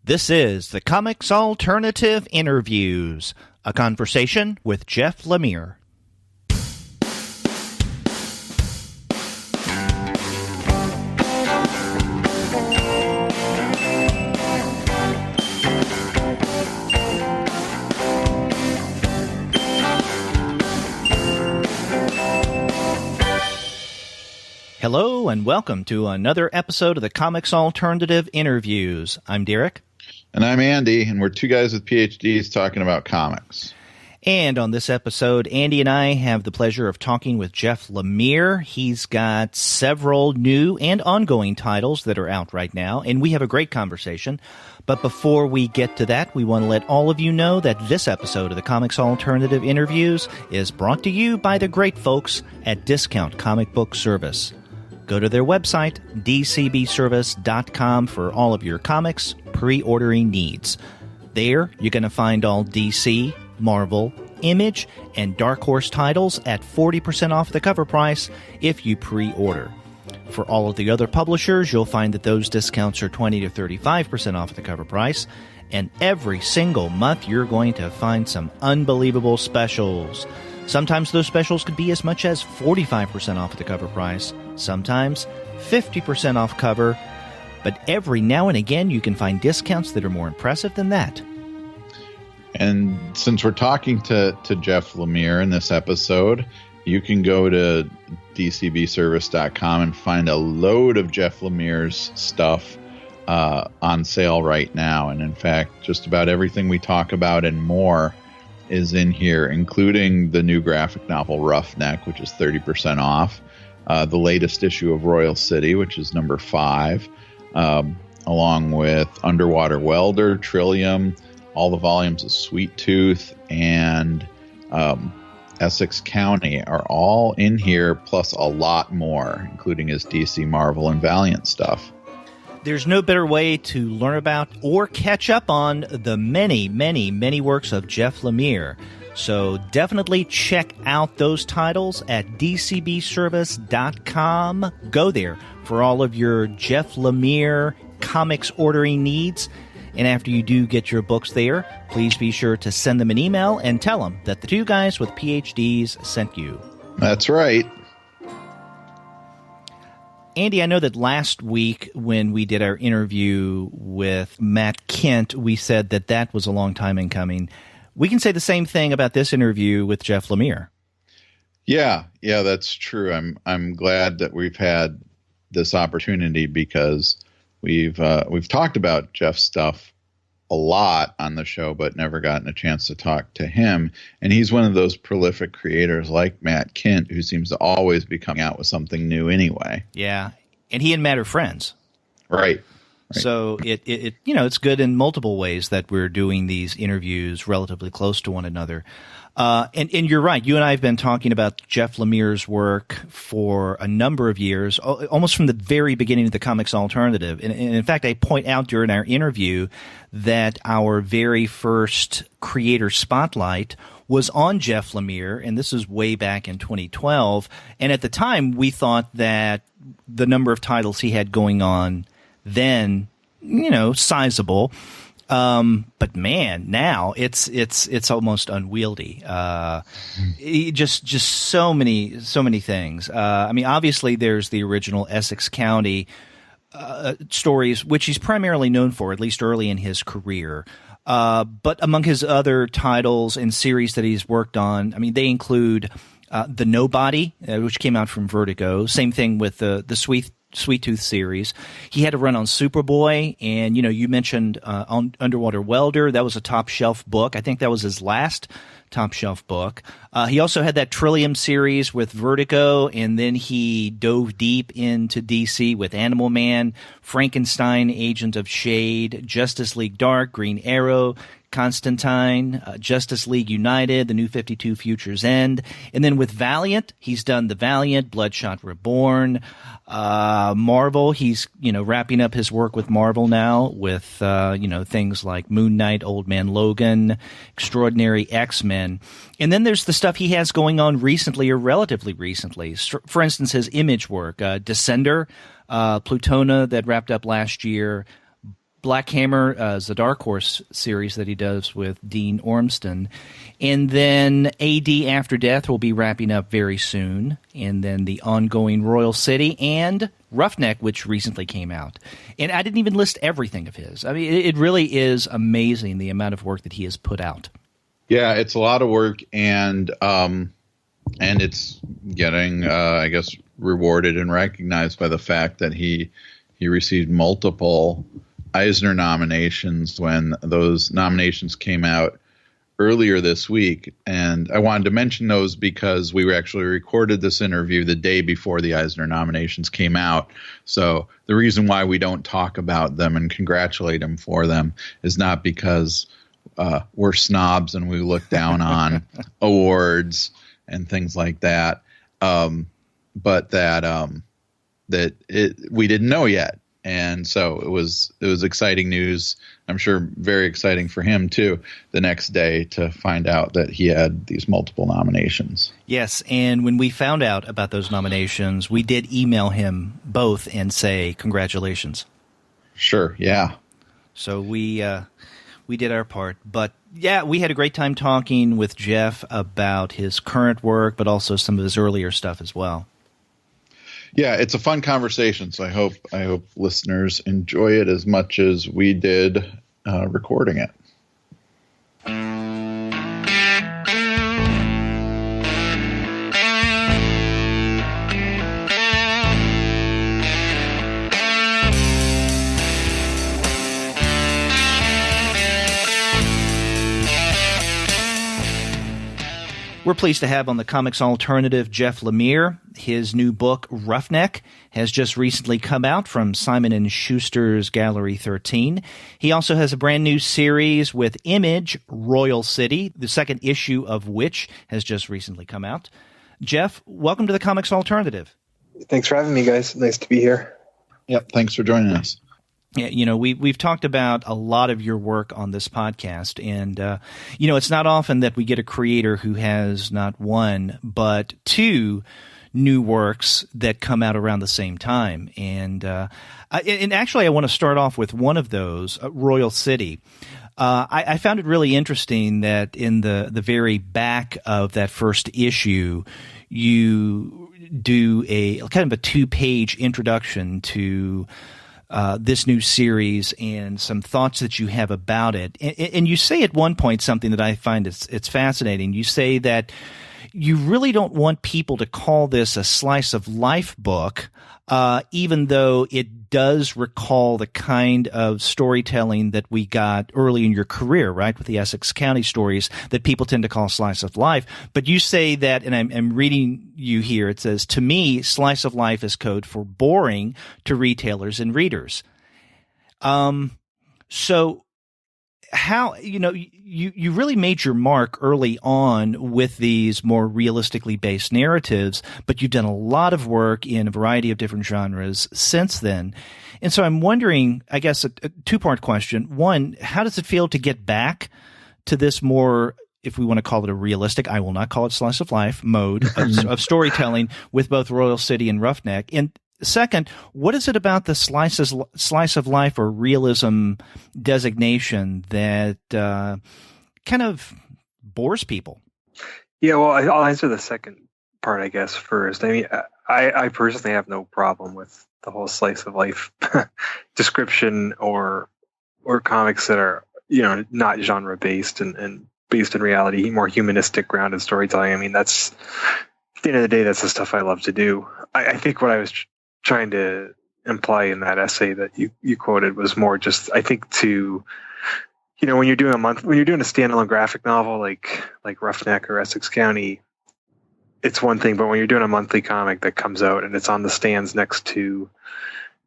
This is the Comics Alternative Interviews, a conversation with Jeff Lemire. Hello and welcome to another episode of the Comics Alternative Interviews. I'm Derek. And I'm Andy, and we're two guys with PhDs talking about comics. And on this episode, Andy and I have the pleasure of talking with Jeff Lemire. He's got several new and ongoing titles that are out right now, and we have a great conversation. But before we get to that, we want to let all of you know that this episode of the Comics Alternative Interviews is brought to you by the great folks at Discount Comic Book Service. Go to their website, dcbservice.com, for all of your comics pre-ordering needs. There, you're going to find all DC, Marvel, Image, and Dark Horse titles at 40% off the cover price if you pre-order. For all of the other publishers, you'll find that those discounts are 20 to 35% off the cover price. And every single month, you're going to find some unbelievable specials. Sometimes those specials could be as much as 45% off the cover price, sometimes 50% off cover, but every now and again you can find discounts that are more impressive than that. And since we're talking to Jeff Lemire in this episode, you can go to dcbservice.com and find a load of Jeff Lemire's stuff on sale right now. And in fact, just about everything we talk about and more is in here, including the new graphic novel Roughneck, which is 30% off, the latest issue of Royal City, which is number 5, along with Underwater Welder, Trillium, all the volumes of Sweet Tooth, and Essex County are all in here, plus a lot more, including his DC, Marvel, and Valiant stuff. There's no better way to learn about or catch up on the many, many, many works of Jeff Lemire. So definitely check out those titles at dcbservice.com. Go there for all of your Jeff Lemire comics ordering needs. And after you do get your books there, please be sure to send them an email and tell them that the two guys with PhDs sent you. That's right. Andy, I know that last week when we did our interview with Matt Kent, we said that that was a long time in coming. We can say the same thing about this interview with Jeff Lemire. Yeah, that's true. I'm glad that we've had this opportunity because we've talked about Jeff's stuff a lot on the show, but never gotten a chance to talk to him. And he's one of those prolific creators like Matt Kent who seems to always be coming out with something new anyway. Yeah, and he and Matt are friends. Right. So it it's good in multiple ways that we're doing these interviews relatively close to one another. And you're right. You and I have been talking about Jeff Lemire's work for a number of years, almost from the very beginning of the Comics Alternative. And in fact, I point out during our interview that our very first creator spotlight was on Jeff Lemire, and this is way back in 2012. And at the time, we thought that the number of titles he had going on then, sizable. But man, now it's almost unwieldy. Just so many things. Obviously there's the original Essex County stories, which he's primarily known for, at least early in his career. But among his other titles and series that he's worked on, they include The Nobody, which came out from Vertigo. Same thing with the Sweet Tooth series. He had a run on Superboy, and you mentioned on Underwater Welder. That was a top shelf book. I think that was his last top shelf book. He also had that Trillium series with Vertigo, and then he dove deep into DC with Animal Man, Frankenstein, Agent of Shade, Justice League Dark, Green Arrow, Constantine, Justice League United, The New 52, Future's End. And then with Valiant, he's done The Valiant, Bloodshot Reborn, Marvel. He's, wrapping up his work with Marvel now with, things like Moon Knight, Old Man Logan, Extraordinary X-Men. And then there's the stuff he has going on recently or relatively recently. For instance, his Image work, Descender, Plutona that wrapped up last year, Black Hammer is the Dark Horse series that he does with Dean Ormston. And then AD After Death will be wrapping up very soon. And then the ongoing Royal City and Roughneck, which recently came out. And I didn't even list everything of his. I mean, it really is amazing the amount of work that he has put out. Yeah, it's a lot of work, and it's getting, I guess, rewarded and recognized by the fact that he received multiple Eisner nominations when those nominations came out earlier this week. And I wanted to mention those because we actually recorded this interview the day before the Eisner nominations came out. So the reason why we don't talk about them and congratulate him for them is not because we're snobs and we look down on awards and things like that, but that we didn't know yet. And so it was exciting news. I'm sure very exciting for him too, the next day to find out that he had these multiple nominations. Yes, and when we found out about those nominations, we did email him both and say congratulations. Sure, yeah. So we did our part. But yeah, we had a great time talking with Jeff about his current work, but also some of his earlier stuff as well. Yeah, it's a fun conversation, so I hope listeners enjoy it as much as we did recording it. We're pleased to have on the Comics Alternative Jeff Lemire. His new book, Roughneck, has just recently come out from Simon & Schuster's Gallery 13. He also has a brand new series with Image, Royal City, the second issue of which has just recently come out. Jeff, welcome to the Comics Alternative. Thanks for having me, guys. Nice to be here. Yep, thanks for joining us. Yeah, you know, we've talked about a lot of your work on this podcast, and you know, it's not often that we get a creator who has not one but two new works that come out around the same time. And actually, I want to start off with one of those, Royal City. I found it really interesting that in the very back of that first issue, you do a kind of a 2-page introduction to this new series and some thoughts that you have about it. And you say at one point something that I find it's fascinating. You say that you really don't want people to call this a slice of life book, even though it does recall the kind of storytelling that we got early in your career, right, with the Essex County stories that people tend to call slice of life. But you say that, and I'm reading you here, it says, to me, slice of life is code for boring to retailers and readers. So how, you know, you really made your mark early on with these more realistically based narratives, but you've done a lot of work in a variety of different genres since then. And so I'm wondering, I guess, a two-part question. One, how does it feel to get back to this more, if we want to call it a realistic, I will not call it slice of life, mode of storytelling with both Royal City and Roughneck? And second, what is it about the slice of life or realism designation that kind of bores people? Yeah, well, I'll answer the second part, I guess, first. I mean, I personally have no problem with the whole slice of life description or comics that are, you know, not genre based and based in reality, more humanistic, grounded storytelling. I mean, that's, at the end of the day, that's the stuff I love to do. I think what I was trying to imply in that essay that you quoted was more just, I think, to, you know, when you're doing a standalone graphic novel like Roughneck or Essex County, it's one thing, but when you're doing a monthly comic that comes out and it's on the stands next to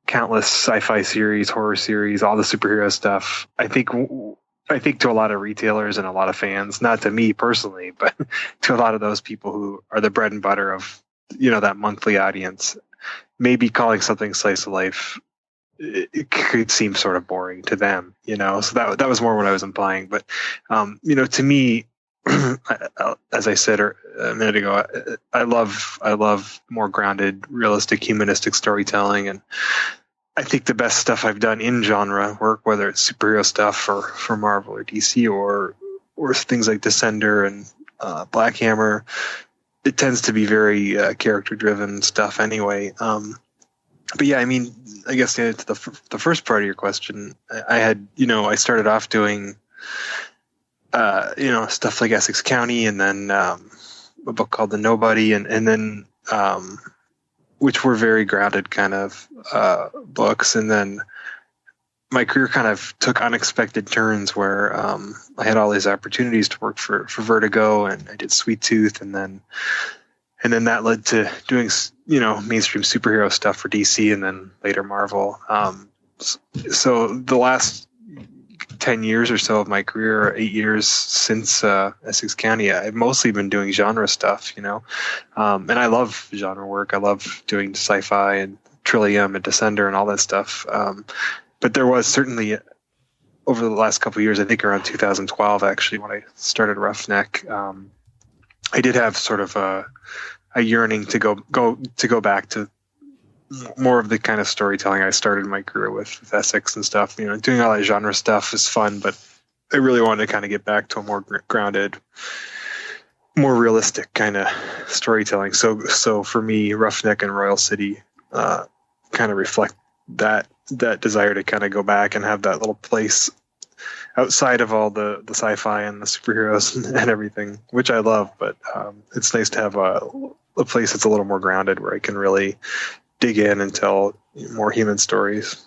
countless sci-fi series, horror series, all the superhero stuff, I think to a lot of retailers and a lot of fans, not to me personally, but to a lot of those people who are the bread and butter of, you know, that monthly audience, maybe calling something slice of life, it could seem sort of boring to them, you know. So that was more what I was implying. But you know, to me, as I said a minute ago, I love more grounded, realistic, humanistic storytelling, and I think the best stuff I've done in genre work, whether it's superhero stuff for Marvel or DC or things like Descender and Black Hammer, it tends to be very character driven stuff anyway. But yeah, I mean, I guess to the first part of your question, I had, I started off doing, stuff like Essex County, and then a book called The Nobody, and then which were very grounded kind of books. And then my career kind of took unexpected turns where I had all these opportunities to work for Vertigo, and I did Sweet Tooth, and then that led to doing, mainstream superhero stuff for DC, and then later Marvel. So the last 10 years or so of my career, 8 years since Essex County, I've mostly been doing genre stuff, and I love genre work. I love doing sci-fi and Trillium and Descender and all that stuff. But there was certainly, over the last couple of years, I think around 2012, actually, when I started Roughneck, I did have sort of a yearning to go back to more of the kind of storytelling I started my career with Essex and stuff. Doing all that genre stuff is fun, but I really wanted to kind of get back to a more grounded, more realistic kind of storytelling. So for me, Roughneck and Royal City kind of reflect that desire to kind of go back and have that little place outside of all the sci-fi and the superheroes and everything, which I love. But it's nice to have a place that's a little more grounded where I can really dig in and tell more human stories.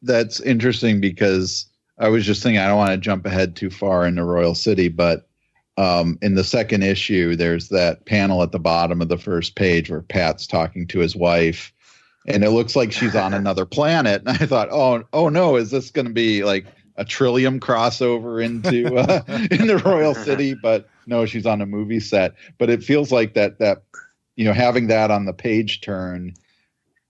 That's interesting, because I was just thinking, I don't want to jump ahead too far into Royal City, but in the second issue, there's that panel at the bottom of the first page where Pat's talking to his wife, and it looks like she's on another planet. And I thought, oh no, is this going to be like a Trillium crossover into Royal City? But no, she's on a movie set. But it feels like that having that on the page turn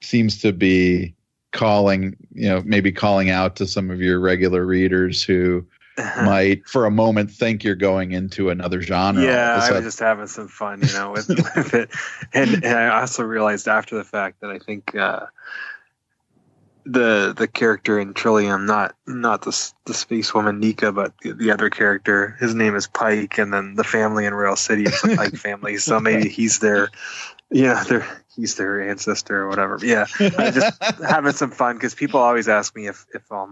seems to be maybe calling out to some of your regular readers who might for a moment think you're going into another genre. Yeah, I was just having some fun, with it. And I also realized after the fact that I think the character in Trillium, not the space woman Nika, but the other character, his name is Pike, and then the family in Royal City is the Pike family. So maybe he's he's their ancestor or whatever. But yeah, I'm just having some fun, because people always ask me if all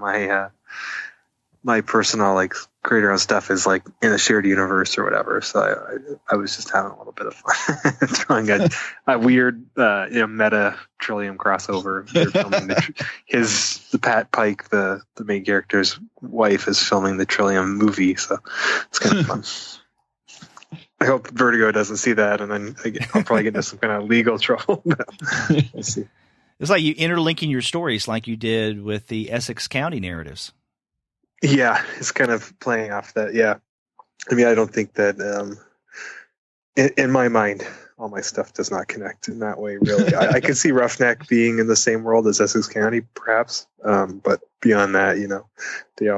my personal like creator own stuff is like in a shared universe or whatever. So I was just having a little bit of fun throwing a weird meta Trillium crossover. They're filming the Pat Pike, the main character's wife, is filming the Trillium movie, so it's kind of fun. I hope Vertigo doesn't see that, and then I'll probably get into some kind of legal trouble. We'll see. It's like you interlinking your stories like you did with the Essex County narratives. Yeah, it's kind of playing off that. Yeah. I mean, I don't think that in my mind, all my stuff does not connect in that way, really. I could see Roughneck being in the same world as Essex County, perhaps. But beyond that, they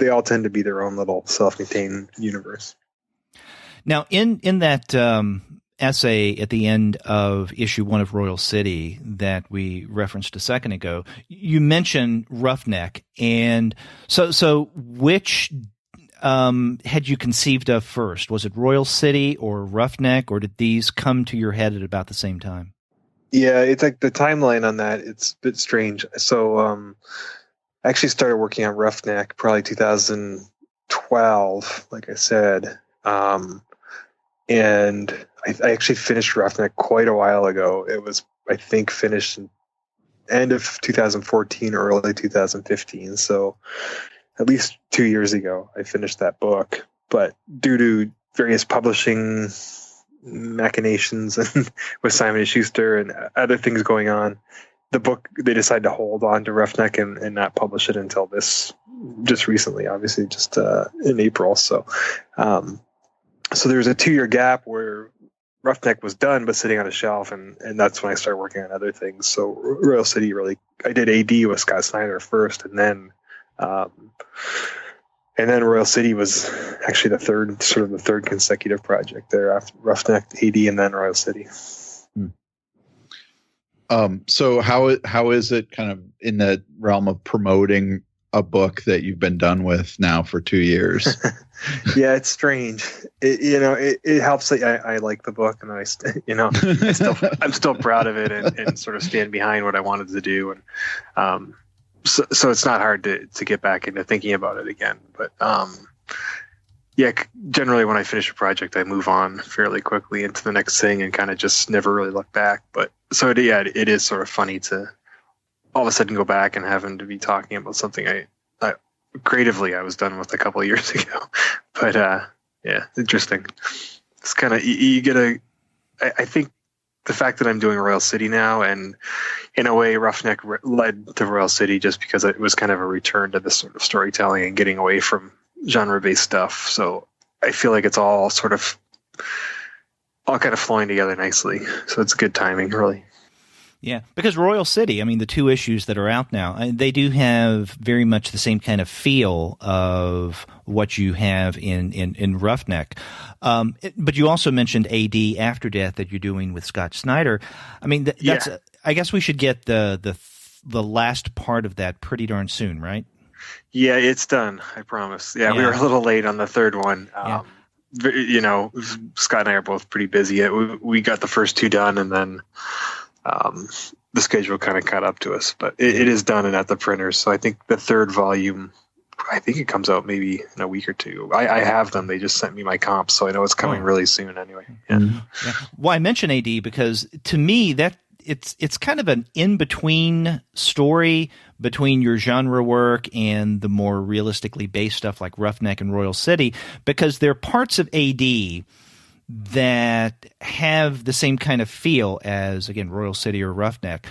all tend to be their own little self-contained universe. Now, in that essay at the end of issue 1 of Royal City that we referenced a second ago, you mentioned Roughneck, and so which had you conceived of first? Was it Royal City or Roughneck, or did these come to your head at about the same time? Yeah, it's like the timeline on that, it's a bit strange. So I actually started working on Roughneck probably 2012, like I said. And I actually finished Roughneck quite a while ago. It was, I think, finished in end of 2014, early 2015. So at least 2 years ago, I finished that book. But due to various publishing machinations and with Simon & Schuster and other things going on, the book, they decided to hold on to Roughneck and not publish it until this, just recently, obviously, just in April. So there was a 2-year gap where Roughneck was done but sitting on a shelf, and that's when I started working on other things. So Royal City, really, I did AD with Scott Snyder first, and then Royal City was actually the third consecutive project there after Roughneck, AD, and then Royal City. So how is it kind of in the realm of promoting a book that you've been done with now for 2 years? Yeah, it's strange. It helps that I like the book, and I'm still proud of it, and sort of stand behind what I wanted to do, and so it's not hard to get back into thinking about it again. But yeah, generally when I finish a project, I move on fairly quickly into the next thing and kind of just never really look back. But so it is sort of funny to all of a sudden go back and have him to be talking about something I creatively I was done with a couple of years ago. But yeah, interesting. It's kind of you get I think the fact that I'm doing Royal City now, and in a way Roughneck led to Royal City just because it was kind of a return to this sort of storytelling and getting away from genre-based stuff. So I feel like it's all kind of flowing together nicely. So it's good timing, really. Yeah, because Royal City, I mean, the 2 issues that are out now, they do have very much the same kind of feel of what you have in Roughneck. But you also mentioned AD After Death that you're doing with Scott Snyder. I mean, that's. Yeah. I guess we should get the last part of that pretty darn soon, right? Yeah, it's done. I promise. Yeah, we were a little late on the third one. Scott and I are both pretty busy. We got the first 2 done, and then the schedule kind of caught up to us. But it is done and at the printers. So I think the 3rd volume, I think it comes out maybe in a week or 2. I have them. They just sent me my comps, so I know it's coming really soon anyway. Yeah. Yeah. Well, I mention AD because to me that it's kind of an in-between story between your genre work and the more realistically based stuff like Roughneck and Royal City, because there are parts of AD that have the same kind of feel as, again, Royal City or Roughneck.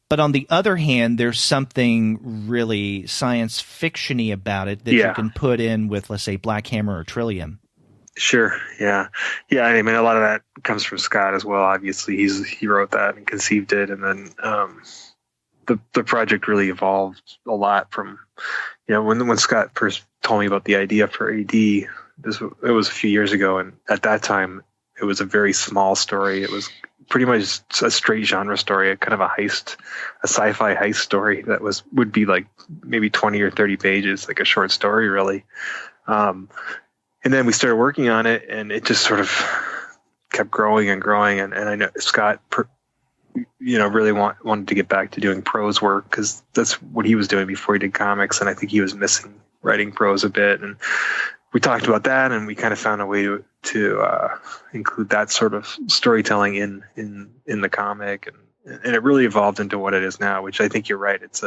But on the other hand, there's something really science fiction-y about it that you can put in with, let's say, Black Hammer or Trillium. Sure. Yeah. Yeah. I mean, a lot of that comes from Scott as well. Obviously, he wrote that and conceived it, and then the project really evolved a lot from when Scott first told me about the idea for AD. It was a few years ago, and at that time, it was a very small story. It was pretty much a straight genre story, a kind of a sci-fi heist story that would be like maybe 20 or 30 pages, like a short story, really. And then we started working on it, and it just sort of kept growing and growing. And I know Scott, really wanted to get back to doing prose work because that's what he was doing before he did comics. And I think he was missing writing prose a bit. And we talked about that, and we kind of found a way to include that sort of storytelling in the comic. And it really evolved into what it is now, which I think you're right. It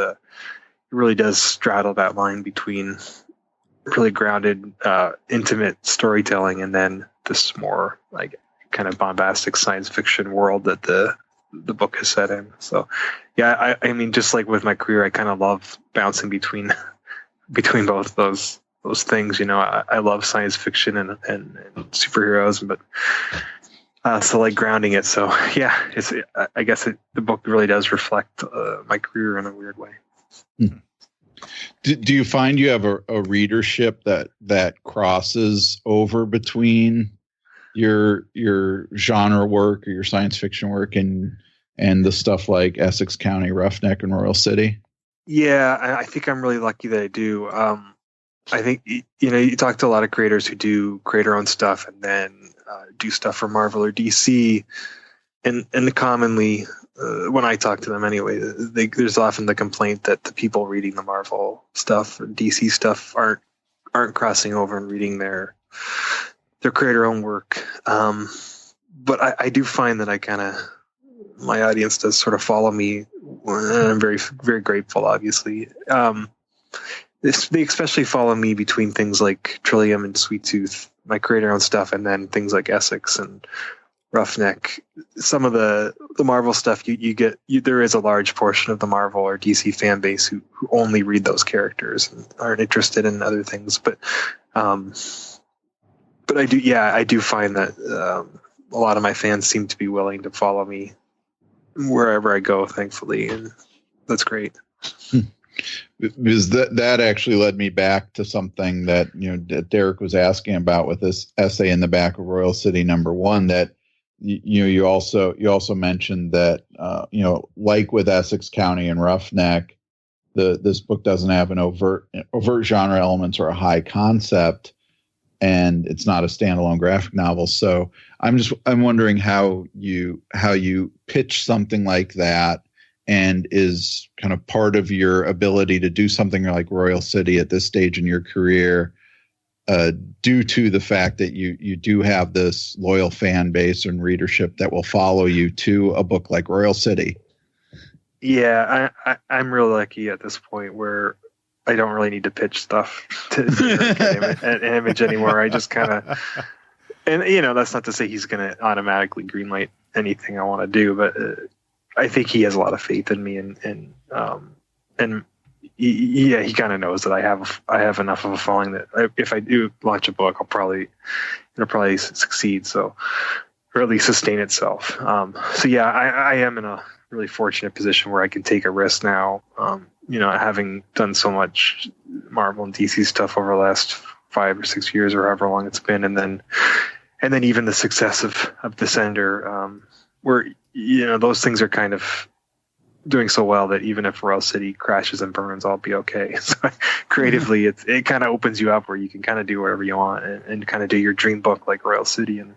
really does straddle that line between really grounded, intimate storytelling, and then this more like kind of bombastic science fiction world that the book is set in. So, yeah, I mean, just like with my career, I kind of love bouncing between both those things. I love science fiction and superheroes, but so like grounding it. So yeah, I guess the book really does reflect my career in a weird way. Mm-hmm. Do you find you have a readership that crosses over between your genre work or your science fiction work and the stuff like Essex County, Roughneck, and Royal City? Yeah, I think I'm really lucky that I do. I think you talk to a lot of creators who create their own stuff and then do stuff for Marvel or DC, and commonly. When I talk to them anyway, there's often the complaint that the people reading the Marvel stuff or DC stuff aren't crossing over and reading their creator own work. But I do find that my audience does sort of follow me, and I'm very, very grateful, obviously. They especially follow me between things like Trillium and Sweet Tooth, my creator own stuff, and then things like Essex and Roughneck. Some of the Marvel stuff you get, there is a large portion of the Marvel or DC fan base who only read those characters and aren't interested in other things. But I do find that a lot of my fans seem to be willing to follow me wherever I go, thankfully, and that's great. Because that actually led me back to something that that Derek was asking about with this essay in the back of Royal City #1, that you also mentioned that like with Essex County and Roughneck, this book doesn't have an overt genre elements or a high concept, and it's not a standalone graphic novel. So I'm wondering how you pitch something like that, and is kind of part of your ability to do something like Royal City at this stage in your career, due to the fact that you do have this loyal fan base and readership that will follow you to a book like Royal City. Yeah, I'm real lucky at this point where I don't really need to pitch stuff to an Image anymore. I just kind of, and that's not to say he's going to automatically greenlight anything I want to do, but I think he has a lot of faith in me, and he kind of knows that I have enough of a following that if I do launch a book, it'll probably succeed. So, or at least sustain itself. So yeah, I am in a really fortunate position where I can take a risk now. Having done so much Marvel and DC stuff over the last 5 or 6 years or however long it's been, and then even the success of Descender, where those things are kind of doing so well that even if Royal City crashes and burns, I'll be okay. So creatively, it kind of opens you up where you can kind of do whatever you want and kind of do your dream book like Royal City and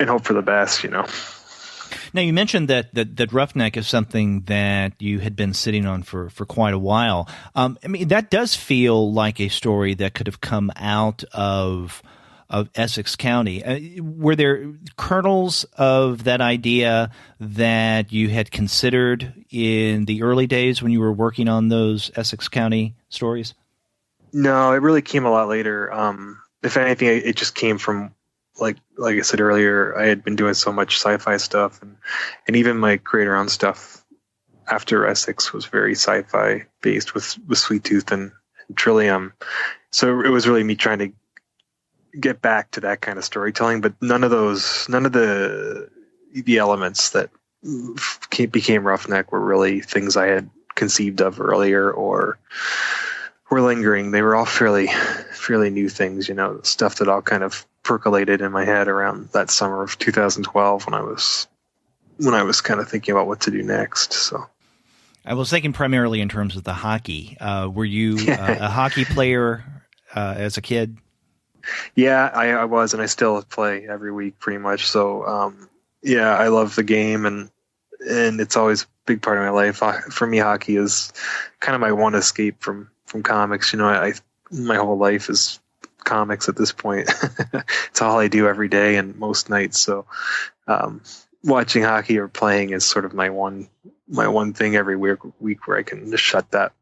hope for the best. Now, you mentioned that Roughneck is something that you had been sitting on for quite a while. That does feel like a story that could have come out of Essex County. Were there kernels of that idea that you had considered in the early days when you were working on those Essex County stories? No, it really came a lot later. If anything, it just came from, like I said earlier, I had been doing so much sci-fi stuff, and even my creator own stuff after Essex was very sci-fi based with Sweet Tooth and Trillium. So it was really me trying to get back to that kind of storytelling, but none of the elements that became Roughneck were really things I had conceived of earlier or were lingering. They were all fairly new things, stuff that all kind of percolated in my head around that summer of 2012 when I was kind of thinking about what to do next. So I was thinking primarily in terms of the hockey. Were you a hockey player as a kid? Yeah, I was, and I still play every week pretty much. So, I love the game, and it's always a big part of my life. For me, hockey is kind of my one escape from comics. My whole life is comics at this point. It's all I do every day and most nights. So, watching hockey or playing is sort of my one thing every week where I can just shut that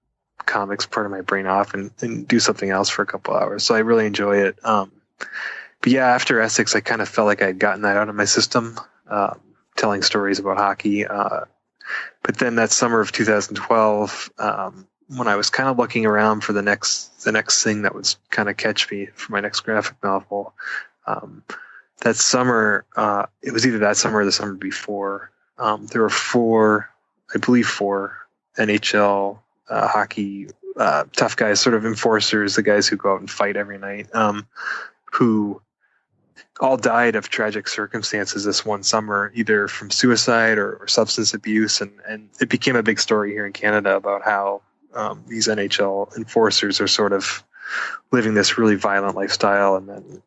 comics part of my brain off and do something else for a couple hours. So I really enjoy it. But yeah, after Essex, I kind of felt like I had gotten that out of my system, telling stories about hockey. But then that summer of 2012, when I was kind of looking around for the next thing that would kind of catch me for my next graphic novel, that summer, it was either that summer or the summer before, there were four NHL hockey tough guys, sort of enforcers, the guys who go out and fight every night, who all died of tragic circumstances this one summer, either from suicide or substance abuse. And it became a big story here in Canada about how these NHL enforcers are sort of living this really violent lifestyle. And then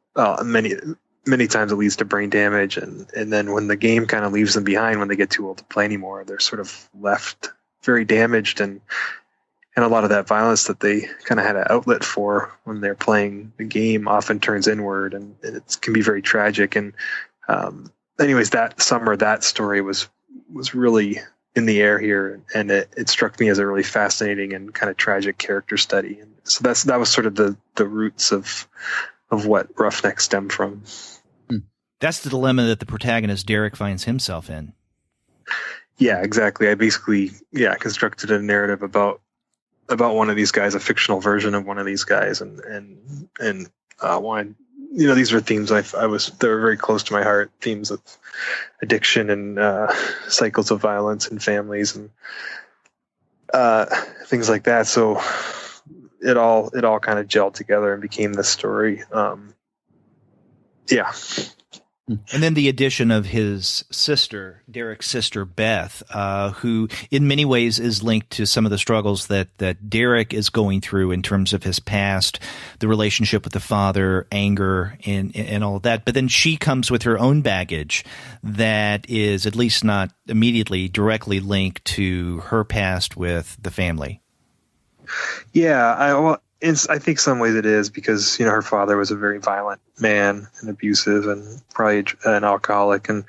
many times it leads to brain damage. And then when the game kind of leaves them behind, when they get too old to play anymore, they're sort of left very damaged, and a lot of that violence that they kind of had an outlet for when they're playing the game often turns inward, and it can be very tragic. And anyways, that summer, that story was really in the air here, and it struck me as a really fascinating and kind of tragic character study. And so that was sort of the roots of what Roughneck stemmed from. That's the dilemma that the protagonist Derek finds himself in. Yeah, exactly. I basically constructed a narrative about one of these guys, a fictional version of one of these guys, and wanted, these were themes they were very close to my heart, themes of addiction and cycles of violence in families and things like that. So it all kind of gelled together and became this story. And then the addition of his sister, Derek's sister, Beth, who in many ways is linked to some of the struggles that Derek is going through in terms of his past, the relationship with the father, anger, and all of that. But then she comes with her own baggage that is at least not immediately directly linked to her past with the family. Yeah, I think some ways it is because, her father was a very violent man and abusive and probably an alcoholic. And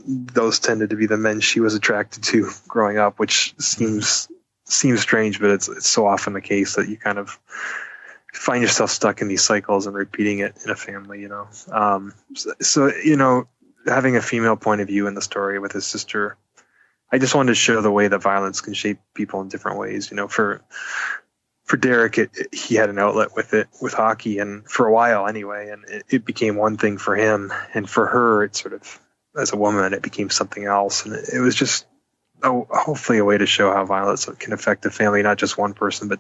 those tended to be the men she was attracted to growing up, which seems strange, but it's so often the case that you kind of find yourself stuck in these cycles and repeating it in a family, So, having a female point of view in the story with his sister, I just wanted to show the way that violence can shape people in different ways, For Derek, he had an outlet with hockey, and for a while anyway, and it became one thing for him, and for her, it sort of, as a woman, it became something else, and it was just hopefully a way to show how violence can affect a family, not just one person, but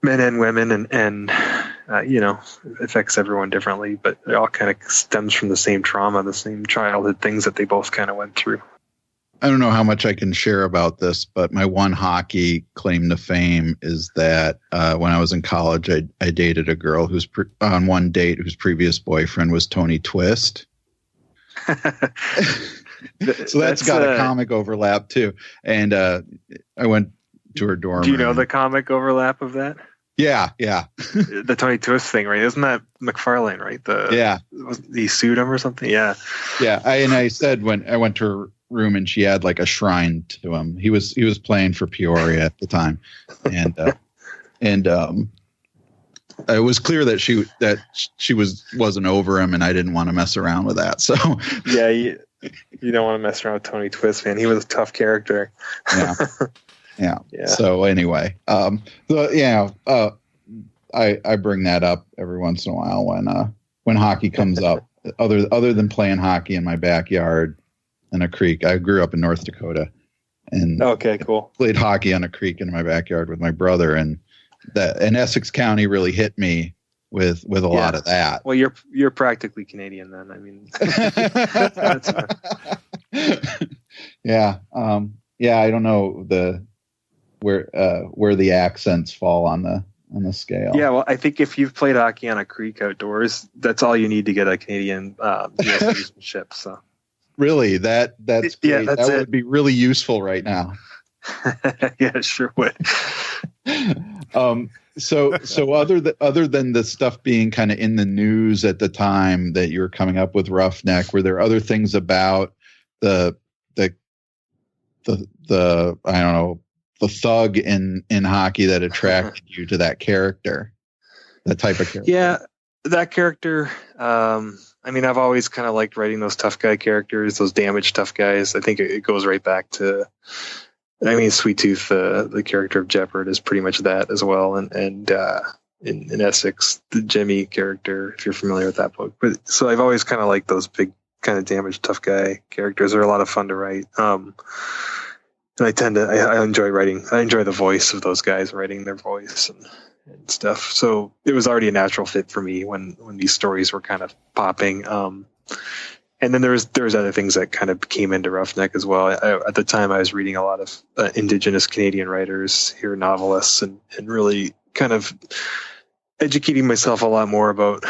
men and women, and it affects everyone differently, but it all kind of stems from the same trauma, the same childhood things that they both kind of went through. I don't know how much I can share about this, but my one hockey claim to fame is that when I was in college, I dated a girl who's on one date whose previous boyfriend was Tony Twist. So that's got a comic overlap too. And I went to her dorm. Do you know the comic overlap of that? Yeah. The Tony Twist thing, right? Isn't that McFarlane, right? He sued him or something. Yeah. I said when I went to her room and she had like a shrine to him. He was playing for Peoria at the time, and it was clear that she wasn't over him, and I didn't want to mess around with that. So yeah, you don't want to mess around with Tony Twist, man. He was a tough character. Yeah. So anyway, I bring that up every once in a while when hockey comes up. Other than playing hockey in my backyard in a creek. I grew up in North Dakota, and okay, cool. Played hockey on a creek in my backyard with my brother, and Essex County really hit me with a lot of that. Well, you're practically Canadian then. I mean, that's yeah. I don't know where the accents fall on the scale. Yeah, well, I think if you've played hockey on a creek outdoors, that's all you need to get a Canadian US citizenship. So. Really, that's great. Yeah, that would be really useful right now. Yeah, it sure would. So other than the stuff being kind of in the news at the time that you were coming up with Roughneck, were there other things about the I don't know, the thug in hockey that attracted you to that character, that type of character? Yeah, that character. I mean, I've always kind of liked writing those tough guy characters, those damaged tough guys. I think it goes right back to, Sweet Tooth, the character of Jeopard is pretty much that as well. And in Essex, the Jimmy character, if you're familiar with that book. But so I've always kind of liked those big kind of damaged tough guy characters. They're a lot of fun to write. And I enjoy writing. I enjoy the voice of those guys, writing their voice and stuff. So it was already a natural fit for me when these stories were kind of popping. And then there was other things that kind of came into Roughneck as well. At the time, I was reading a lot of Indigenous Canadian writers, here novelists, and really kind of educating myself a lot more about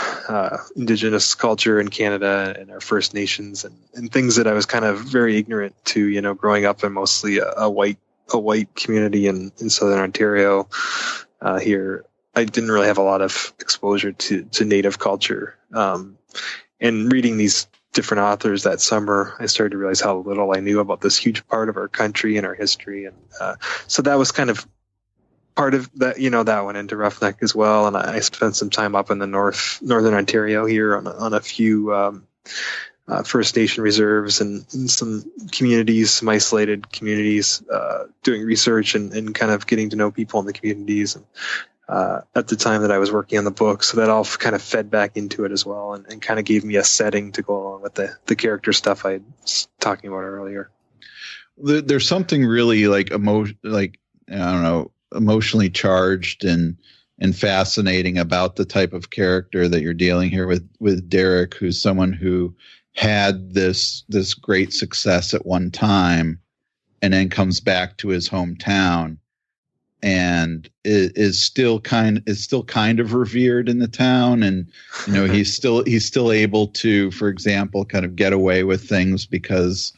Indigenous culture in Canada and our First Nations and things that I was kind of very ignorant to, growing up in mostly a white community in Southern Ontario. Here, I didn't really have a lot of exposure to Native culture. And reading these different authors that summer, I started to realize how little I knew about this huge part of our country and our history. And so that was kind of part of that, that went into Roughneck as well. And I spent some time up in the northern Ontario here on a few First Nation reserves and some communities, some isolated communities, doing research and kind of getting to know people in the communities. And at the time that I was working on the book, so that all kind of fed back into it as well, and kind of gave me a setting to go along with the character stuff I was talking about earlier. There's something really emotionally charged and and fascinating about the type of character that you're dealing here with Derek, who's someone who had this great success at one time and then comes back to his hometown and is still kind of revered in the town. And, he's still able to, for example, kind of get away with things because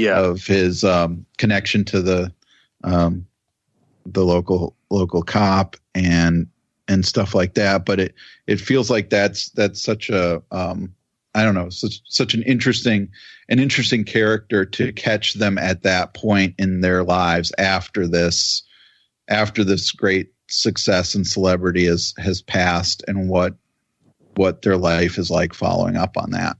of his connection to the local cop and stuff like that. But it feels like that's such a, I don't know, such an interesting character to catch them at that point in their lives after this great success and celebrity has passed, and what their life is like following up on that.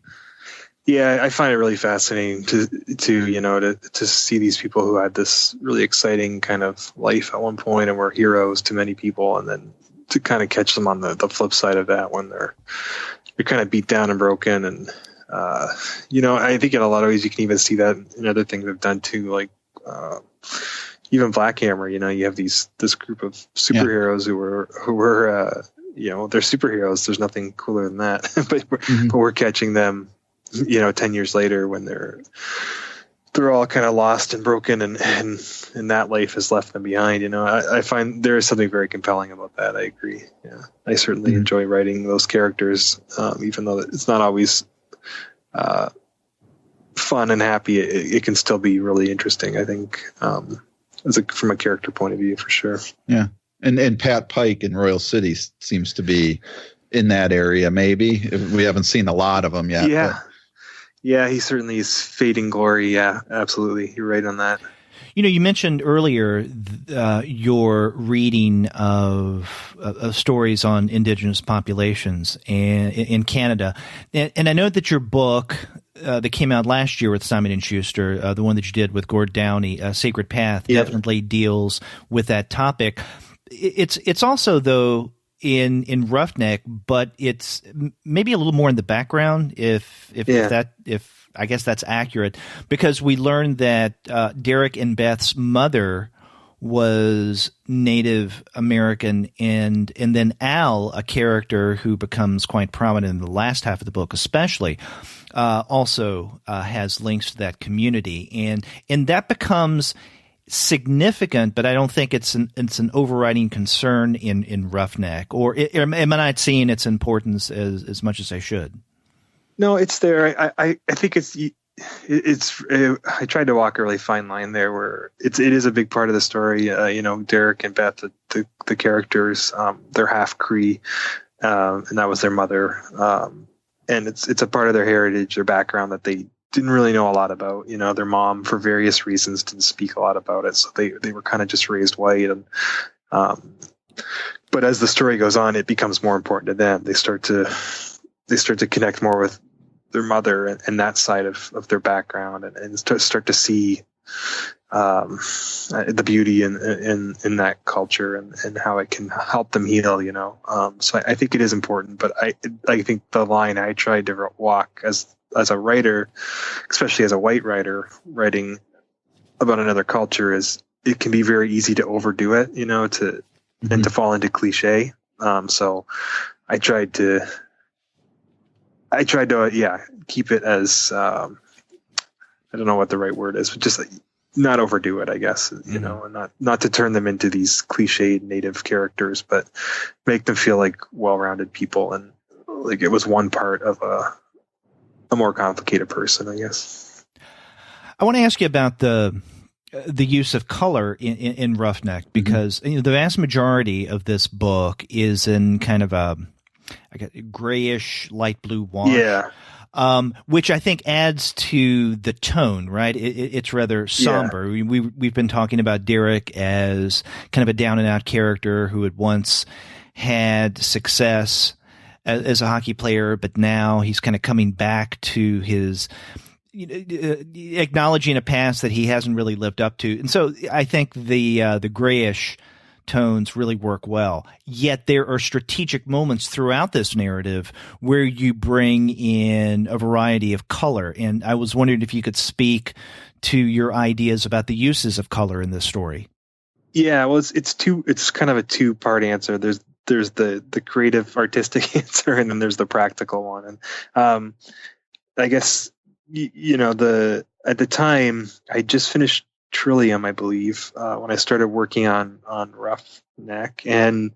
Yeah, I find it really fascinating to see these people who had this really exciting kind of life at one point and were heroes to many people, and then to kind of catch them on the flip side of that when they're kind of beat down and broken. And I think in a lot of ways you can even see that in other things they've done too, like even Black Hammer. You have this group of superheroes who were they're superheroes. There's nothing cooler than that. but we're catching them 10 years later when they're all kind of lost and broken, and that life has left them behind. I find there is something very compelling about that. I agree. Yeah, I certainly enjoy writing those characters, even though it's not always fun and happy. It can still be really interesting, I think, from a character point of view, for sure. Yeah, and Pat Pike in Royal City seems to be in that area. Maybe we haven't seen a lot of them yet. Yeah. But. Yeah, he certainly is fading glory. Yeah, absolutely. You're right on that. You mentioned earlier your reading of stories on Indigenous populations in Canada. And I know that your book that came out last year with Simon & Schuster, the one that you did with Gord Downey, Sacred Path, definitely deals with that topic. It's also, though, in Roughneck, but it's maybe a little more in the background, if I guess that's accurate, because we learned that Derek and Beth's mother was Native American, and then Al, a character who becomes quite prominent in the last half of the book especially, also has links to that community, and that becomes significant, but I don't think it's an overriding concern in Roughneck, or am I not seeing its importance as much as I should? No, it's there. I think it's I tried to walk a really fine line there, where it is a big part of the story. Derek and Beth, the characters, they're half Cree, and that was their mother, and it's a part of their heritage, their background that they didn't really know a lot about. Their mom, for various reasons, didn't speak a lot about it, so they were kind of just raised white. And but as the story goes on, it becomes more important to them. They start to connect more with their mother and that side of their background, and start to see the beauty in that culture and how it can help them heal. So I think it is important, but I think the line I tried to walk as a writer, especially as a white writer writing about another culture, is it can be very easy to overdo it, and to fall into cliche. So I tried to keep it as, I don't know what the right word is, but just not overdo it, I guess, and not to turn them into these cliched native characters, but make them feel like well-rounded people, and like it was one part of a more complicated person, I guess. I want to ask you about the use of color in Roughneck, because the vast majority of this book is in kind of a grayish light blue wash, which I think adds to the tone. Right, it's rather somber. Yeah. We've been talking about Derek as kind of a down and out character who had once had success as a hockey player, but now he's kind of coming back to his acknowledging a past that he hasn't really lived up to. And so I think the grayish tones really work well. Yet there are strategic moments throughout this narrative where you bring in a variety of color. And I was wondering if you could speak to your ideas about the uses of color in this story. Yeah, well, it's kind of a two-part answer. there's the creative artistic answer, and then there's the practical one. And I guess at the time I just finished Trillium, I believe, when I started working on Roughneck, and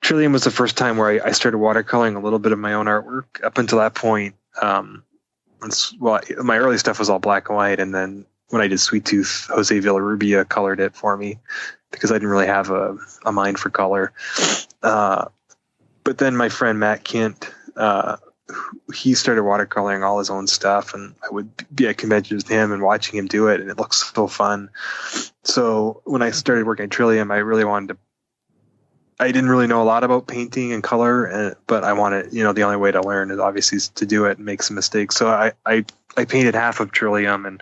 Trillium was the first time where I started watercoloring a little bit of my own artwork. Up until that point, my early stuff was all black and white, and then when I did Sweet Tooth, Jose Villarrubia colored it for me because I didn't really have a mind for color. But then my friend Matt Kent, he started watercoloring all his own stuff, and I would be at conventions with him and watching him do it, and it looks so fun. So when I started working at Trillium, I didn't really know a lot about painting and color, but I wanted, the only way to learn is obviously to do it and make some mistakes. So I painted half of Trillium, and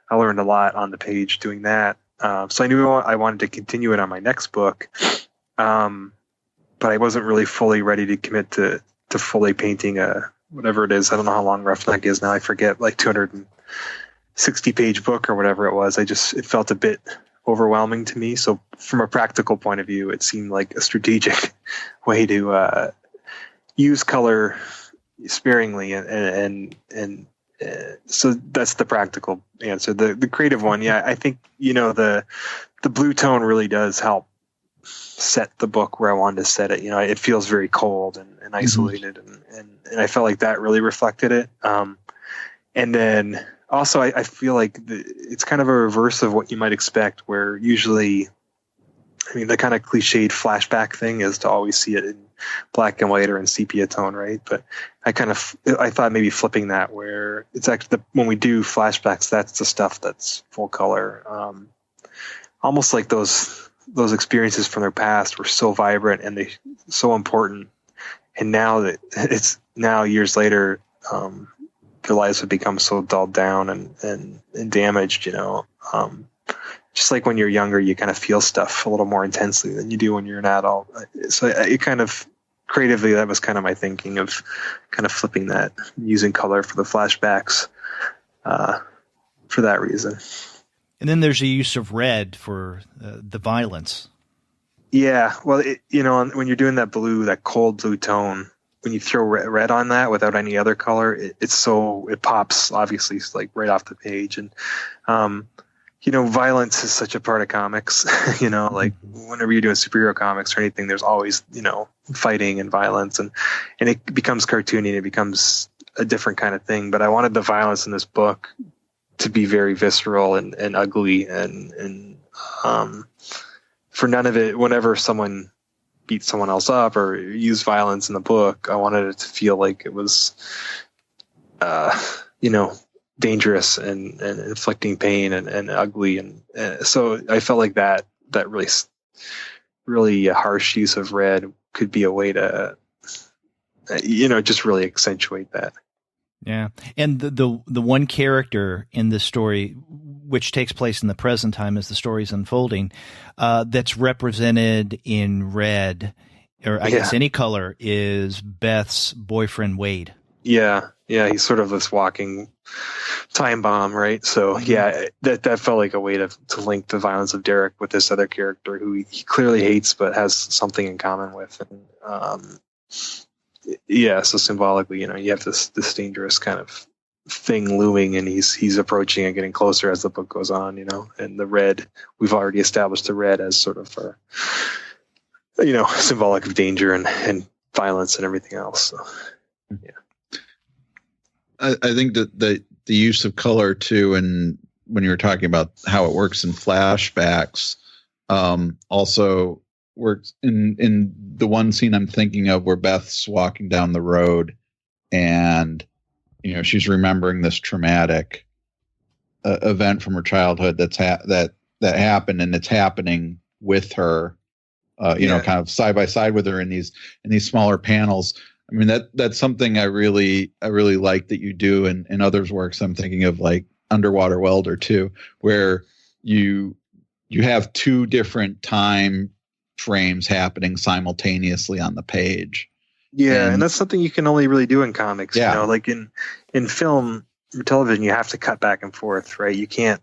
I learned a lot on the page doing that. So I knew I wanted to continue it on my next book, but I wasn't really fully ready to commit to fully painting whatever it is. I don't know how long Roughneck is now. I forget, like 260-page book or whatever it was. It felt a bit overwhelming to me. So from a practical point of view, it seemed like a strategic way to use color sparingly, and so that's the practical answer. The creative one, yeah, I think the blue tone really does help set the book where I wanted to set it. It feels very cold and isolated, and I felt like that really reflected it. And then also I feel like it's kind of a reverse of what you might expect, where usually, the kind of cliched flashback thing is to always see it in black and white or in sepia tone, right? But I thought maybe flipping that, where it's actually when we do flashbacks, that's the stuff that's full color. Almost like those experiences from their past were so vibrant and they so important, and now that it's years later, their lives have become so dulled down and damaged. Just like when you're younger, you kind of feel stuff a little more intensely than you do when you're an adult. So it kind of creatively, that was kind of my thinking of kind of flipping that, using color for the flashbacks for that reason. And then there's the use of red for the violence. Yeah. Well, when you're doing that blue, that cold blue tone, when you throw red on that without any other color, it pops, obviously, like right off the page. And, violence is such a part of comics, like whenever you're doing superhero comics or anything, there's always, fighting and violence, and it becomes cartoony and it becomes a different kind of thing. But I wanted the violence in this book to be very visceral and ugly, and for none of it, whenever someone beat someone else up or use violence in the book, I wanted it to feel like it was, dangerous and inflicting pain and ugly. And so I felt like that really, really harsh use of red could be a way to, just really accentuate that. Yeah. And the one character in this story, which takes place in the present time as the story's unfolding, that's represented in red, or I guess any color, is Beth's boyfriend, Wade. Yeah. Yeah. He's sort of this walking time bomb, right? So yeah, that felt like a way to link the violence of Derek with this other character who he clearly hates, but has something in common with. And, so symbolically, you have this dangerous kind of thing looming, and he's approaching and getting closer as the book goes on, and the red, we've already established the red as sort of symbolic of danger and violence and everything else. So, yeah. I think that the use of color too, and when you were talking about how it works in flashbacks, also works in the one scene I'm thinking of where Beth's walking down the road and, she's remembering this traumatic event from her childhood that happened, and it's happening with her, kind of side by side with her in these smaller panels. I mean, that's something I really like that you do in others' works. I'm thinking of like Underwater Welder too, where you have two different time frames happening simultaneously on the page. Yeah, and that's something you can only really do in comics. Yeah. Like in film or television, you have to cut back and forth, right? You can't.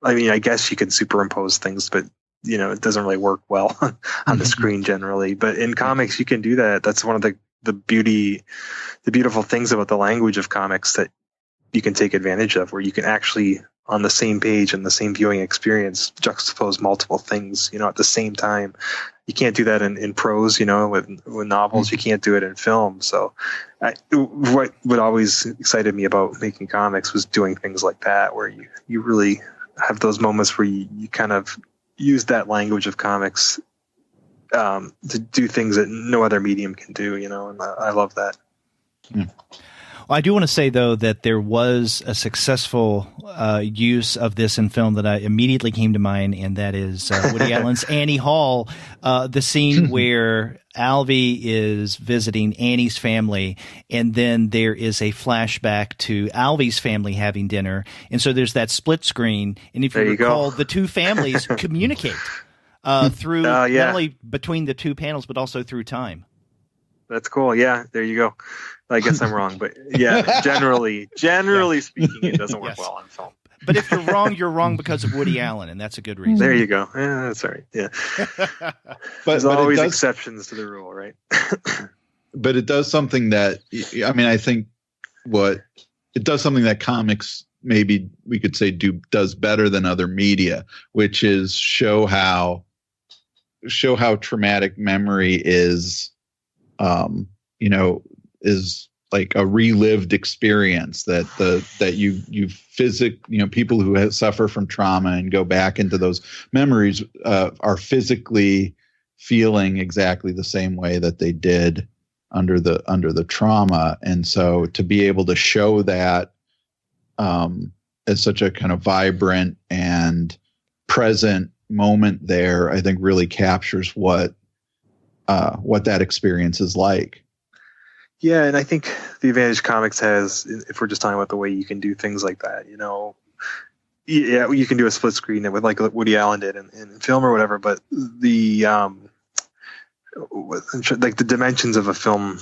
I mean, I guess you can superimpose things, but it doesn't really work well on the screen generally. But in comics, you can do that. That's one of the beautiful things about the language of comics that you can take advantage of, where you can actually, on the same page and the same viewing experience, juxtapose multiple things, at the same time. You can't do that in prose, with novels. You can't do it in film. So what always excited me about making comics was doing things like that, where you really have those moments where you kind of use that language of comics to do things that no other medium can do, and I love that. Yeah. Well, I do want to say, though, that there was a successful use of this in film that I immediately came to mind, and that is Woody Allen's Annie Hall, the scene where Alvy is visiting Annie's family, and then there is a flashback to Alvy's family having dinner. And so there's that split screen, and if you recall, the two families communicate through not only between the two panels, but also through time. That's cool. Yeah, there you go. I guess I'm wrong, but yeah, generally speaking, it doesn't work well on film. But if you're wrong because of Woody Allen, and that's a good reason. There you go. Yeah, that's all right. Yeah. There's always exceptions to the rule, right? But it does something that, I think it does something that comics, maybe we could say, does better than other media, which is show how traumatic memory is, is like a relived experience that you people who suffer from trauma and go back into those memories are physically feeling exactly the same way that they did under the trauma. And so to be able to show that as such a kind of vibrant and present moment there, I think really captures what that experience is like. Yeah, and I think the advantage comics has, if we're just talking about the way you can do things like that, you can do a split screen with like Woody Allen did in film or whatever, but the like the dimensions of a film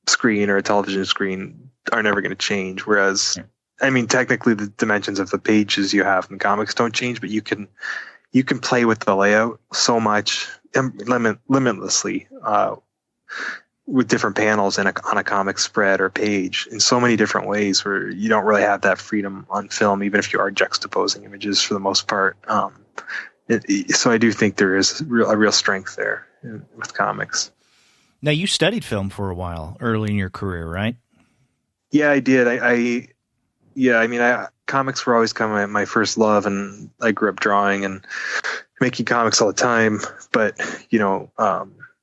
screen or a television screen are never going to change. Whereas, technically the dimensions of the pages you have in comics don't change, but you can play with the layout so much limitlessly with different panels on a comic spread or page in so many different ways, where you don't really have that freedom on film, even if you are juxtaposing images for the most part. So I do think there is a real strength there with comics. Now, you studied film for a while early in your career, right? Yeah, I did. Comics were always kind of my first love, and I grew up drawing and making comics all the time. But,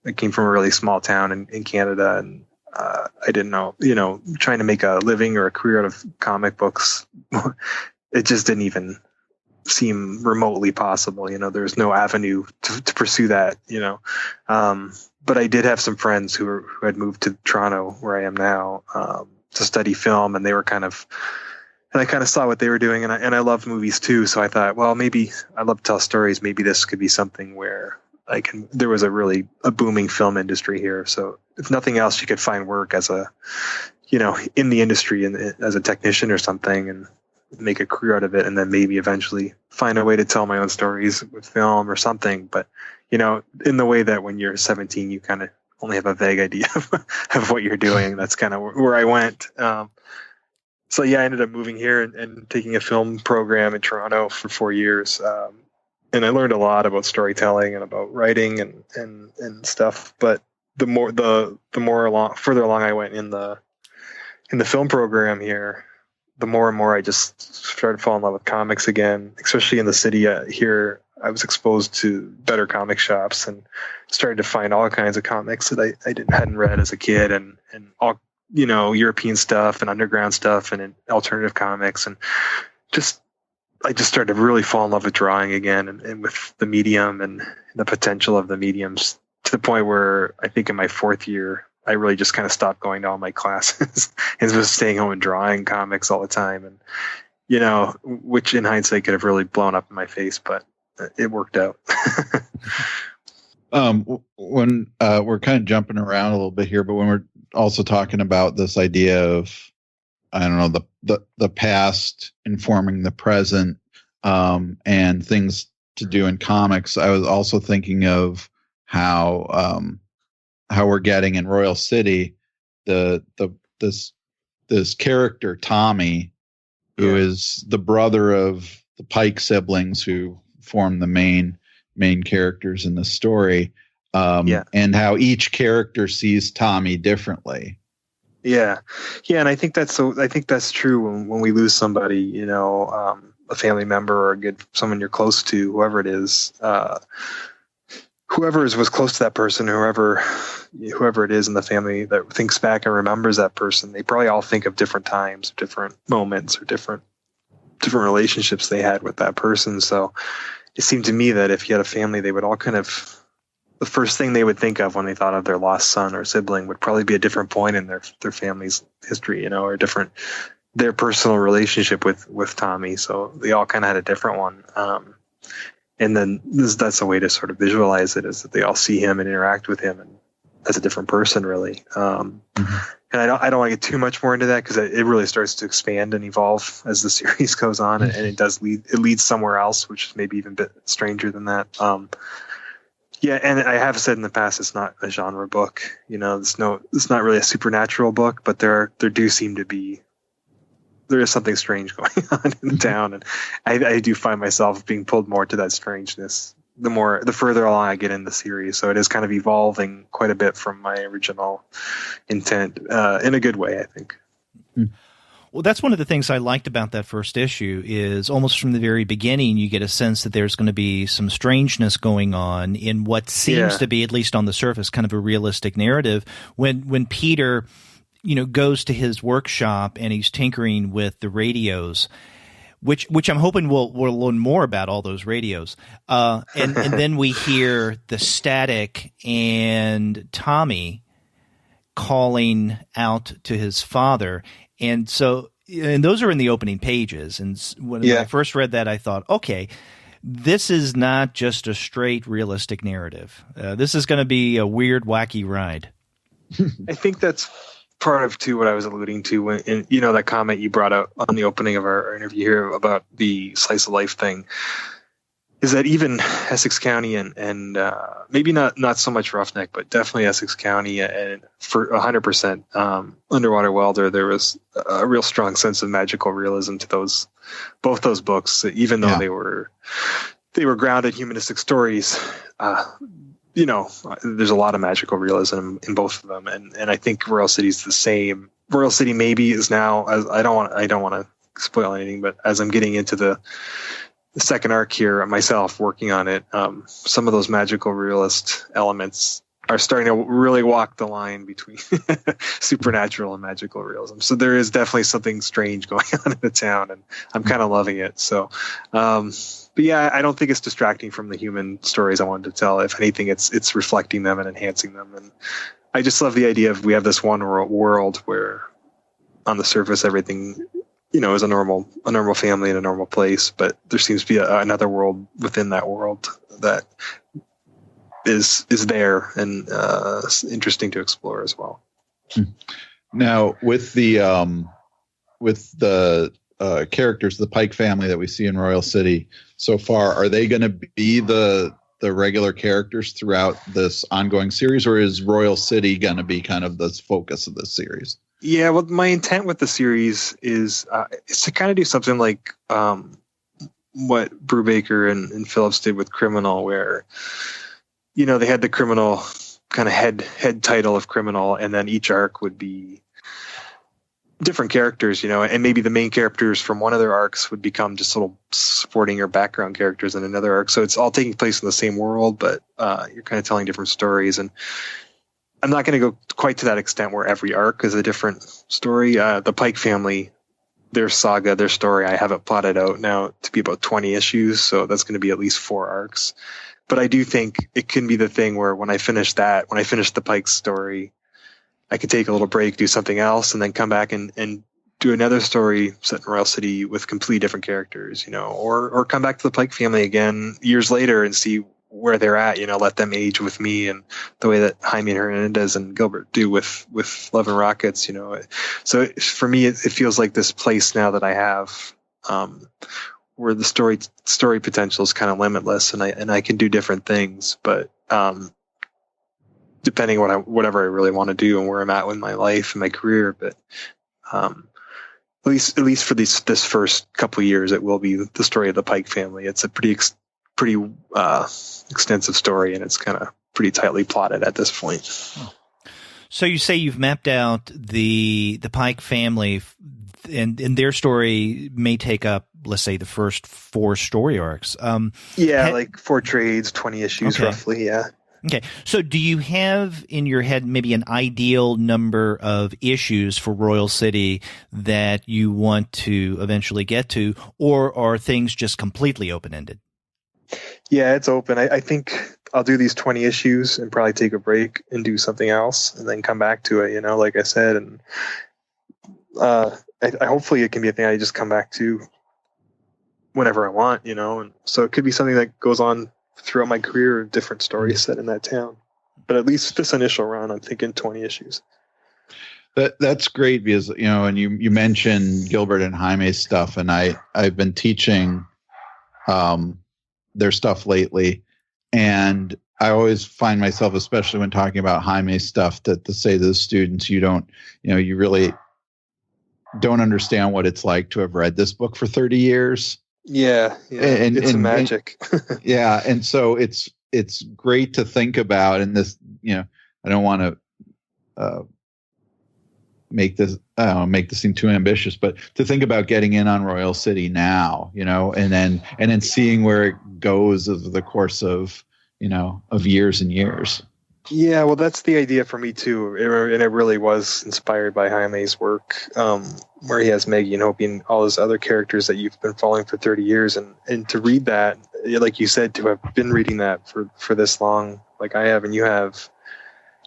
I came from a really small town in Canada, and I didn't know, trying to make a living or a career out of comic books, it just didn't even seem remotely possible. There's no avenue to pursue that, but I did have some friends who had moved to Toronto, where I am now, to study film, and they were and I kind of saw what they were doing, and I love movies too. So I thought, well, maybe I love to tell stories. Maybe this could be something where there was a booming film industry here. So if nothing else, you could find work as in the industry and as a technician or something, and make a career out of it. And then maybe eventually find a way to tell my own stories with film or something. But, in the way that when you're 17, you kind of only have a vague idea of what you're doing. That's kind of where I went. So yeah, I ended up moving here and taking a film program in Toronto for 4 years. And I learned a lot about storytelling and about writing and stuff. But further along I went in the film program here, the more and more I just started falling in love with comics again, especially in the city here. I was exposed to better comic shops and started to find all kinds of comics that I hadn't read as a kid, and all, European stuff and underground stuff and alternative comics, and I just started to really fall in love with drawing again and with the medium and the potential of the mediums, to the point where I think in my fourth year, I really just kind of stopped going to all my classes and was staying home and drawing comics all the time. And, which in hindsight could have really blown up in my face, but it worked out. When we're kind of jumping around a little bit here, but when we're also talking about this idea of, I don't know, the past informing the present, and things to do in comics, I was also thinking of how we're getting in Royal City this character Tommy, who is the brother of the Pike siblings who form the main characters in the story, and how each character sees Tommy differently. Yeah, and I think that's true when we lose somebody, a family member or someone you're close to, whoever it is, whoever was close to that person, whoever it is in the family that thinks back and remembers that person, they probably all think of different times, different moments, or different relationships they had with that person. So it seemed to me that if you had a family, they would all kind of, the first thing they would think of when they thought of their lost son or sibling would probably be a different point in their family's history, or their personal relationship with Tommy. So they all kind of had a different one. And then that's a way to sort of visualize it, is that they all see him and interact with him and as a different person, really. And I don't want to get too much more into that, because it really starts to expand and evolve as the series goes on, and it leads somewhere else, which is maybe even a bit stranger than that. And I have said in the past, it's not a genre book. It's not really a supernatural book, but there is something strange going on in the town, and I do find myself being pulled more to that strangeness the further along I get in the series. So it is kind of evolving quite a bit from my original intent, in a good way, I think. Well, that's one of the things I liked about that first issue, is almost from the very beginning, you get a sense that there's going to be some strangeness going on in what seems to be, at least on the surface, kind of a realistic narrative. When Peter, goes to his workshop and he's tinkering with the radios, which I'm hoping we'll learn more about all those radios. And then we hear the static and Tommy calling out to his father. And those are in the opening pages. And when I first read that, I thought, okay, this is not just a straight realistic narrative. This is going to be a weird, wacky ride. I think that's part of too what I was alluding to when, that comment you brought out on the opening of our interview here about the slice of life thing, is that even Essex County and maybe not so much Roughneck, but definitely Essex County, and for 100% Underwater Welder, there was a real strong sense of magical realism to both those books, even though they were grounded humanistic stories. There's a lot of magical realism in both of them, and I think Royal City's the same. Royal City maybe is now, as I don't want to spoil anything, but as I'm getting into the second arc here myself, working on it, some of those magical realist elements are starting to really walk the line between supernatural and magical realism. So there is definitely something strange going on in the town, and I'm kind of loving it. So, but yeah, I don't think it's distracting from the human stories I wanted to tell. If anything, it's reflecting them and enhancing them. And I just love the idea of we have this one world where on the surface, everything, is a normal family in a normal place, but there seems to be another world within that world that is there and interesting to explore as well. Now, with the characters, the Pike family that we see in Royal City so far, are they going to be the regular characters throughout this ongoing series, or is Royal City going to be kind of the focus of this series? Yeah, well, my intent with the series is to kind of do something like what Brubaker and Phillips did with Criminal, where they had the criminal kind of head title of criminal, and then each arc would be different characters, and maybe the main characters from one of their arcs would become just little supporting or background characters in another arc. So it's all taking place in the same world, but you're kind of telling different stories. And I'm not going to go quite to that extent where every arc is a different story. The Pike family, their saga, their story, I have it plotted out now to be about 20 issues. So that's going to be at least 4 arcs. But I do think it can be the thing where when I finish the Pike story, I could take a little break, do something else, and then come back and do another story set in Royal City with completely different characters, or come back to the Pike family again years later and see where they're at, let them age with me, and the way that Jaime Hernandez and Gilbert do with Love and Rockets, So for me, it feels like this place now that I have, where the story potential is kind of limitless, and I can do different things, but depending on whatever I really want to do and where I'm at with my life and my career. But at least for this first couple of years, it will be the story of the Pike family. It's a pretty extensive story, and it's kind of pretty tightly plotted at this point. So you say you've mapped out the Pike family, and their story may take up, let's say, the first 4 story arcs. Like 4 trades, 20 issues, okay. Roughly. Yeah. Okay. So do you have in your head maybe an ideal number of issues for Royal City that you want to eventually get to, or are things just completely open-ended? Yeah, it's open. I think I'll do these 20 issues and probably take a break and do something else and then come back to it, like I said. And I hopefully it can be a thing I just come back to whenever I want, and so it could be something that goes on throughout my career, different stories set in that town. But at least this initial run, I'm thinking 20 issues. That's great because, and you mentioned Gilbert and Jaime's stuff, and I've been teaching their stuff lately, and I always find myself, especially when talking about Jaime's stuff, to say to the students, you really don't understand what it's like to have read this book for 30 years. Yeah, and it's magic. Yeah, and so it's great to think about, and this, I don't want to make this seem too ambitious, but to think about getting in on Royal City now, and then seeing where it goes over the course of years and years. Yeah, well, that's the idea for me too, and it really was inspired by Jaime's work, where he has Maggie and Hopi and all those other characters that you've been following for 30 years, and to read that, like you said, to have been reading that for this long, like I have and you have,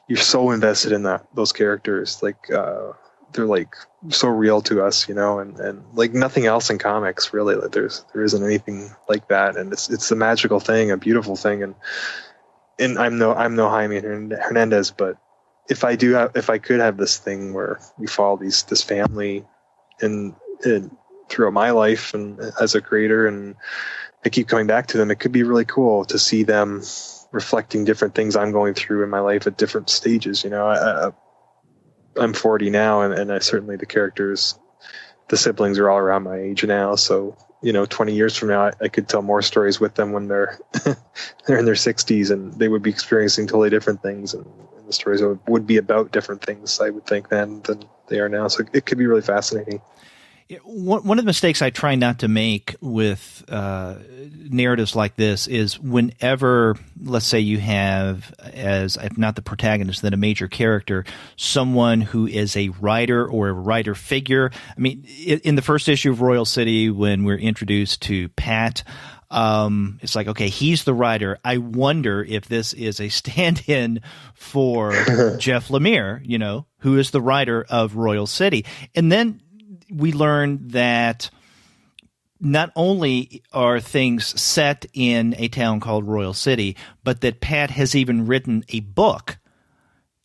you're so invested in those characters, like they're like so real to us, and like nothing else in comics really. Like there isn't anything like that, and it's a magical thing, a beautiful thing, and I'm no Jaime Hernandez, but if I could have this thing where we follow this family and throughout my life and as a creator, and I keep coming back to them, it could be really cool to see them reflecting different things I'm going through in my life at different stages. I'm 40 now, and I certainly the characters, the siblings are all around my age now, so 20 years from now, I could tell more stories with them when they're in their 60s, and they would be experiencing totally different things, and the stories would be about different things, I would think, than they are now. So it could be really fascinating. One of the mistakes I try not to make with narratives like this is whenever, let's say you have, as if not the protagonist, then a major character, someone who is a writer or a writer figure. I mean, in the first issue of Royal City, when we're introduced to Pat, it's like, okay, he's the writer. I wonder if this is a stand-in for Jeff Lemire, who is the writer of Royal City. And then we learn that not only are things set in a town called Royal City, but that Pat has even written a book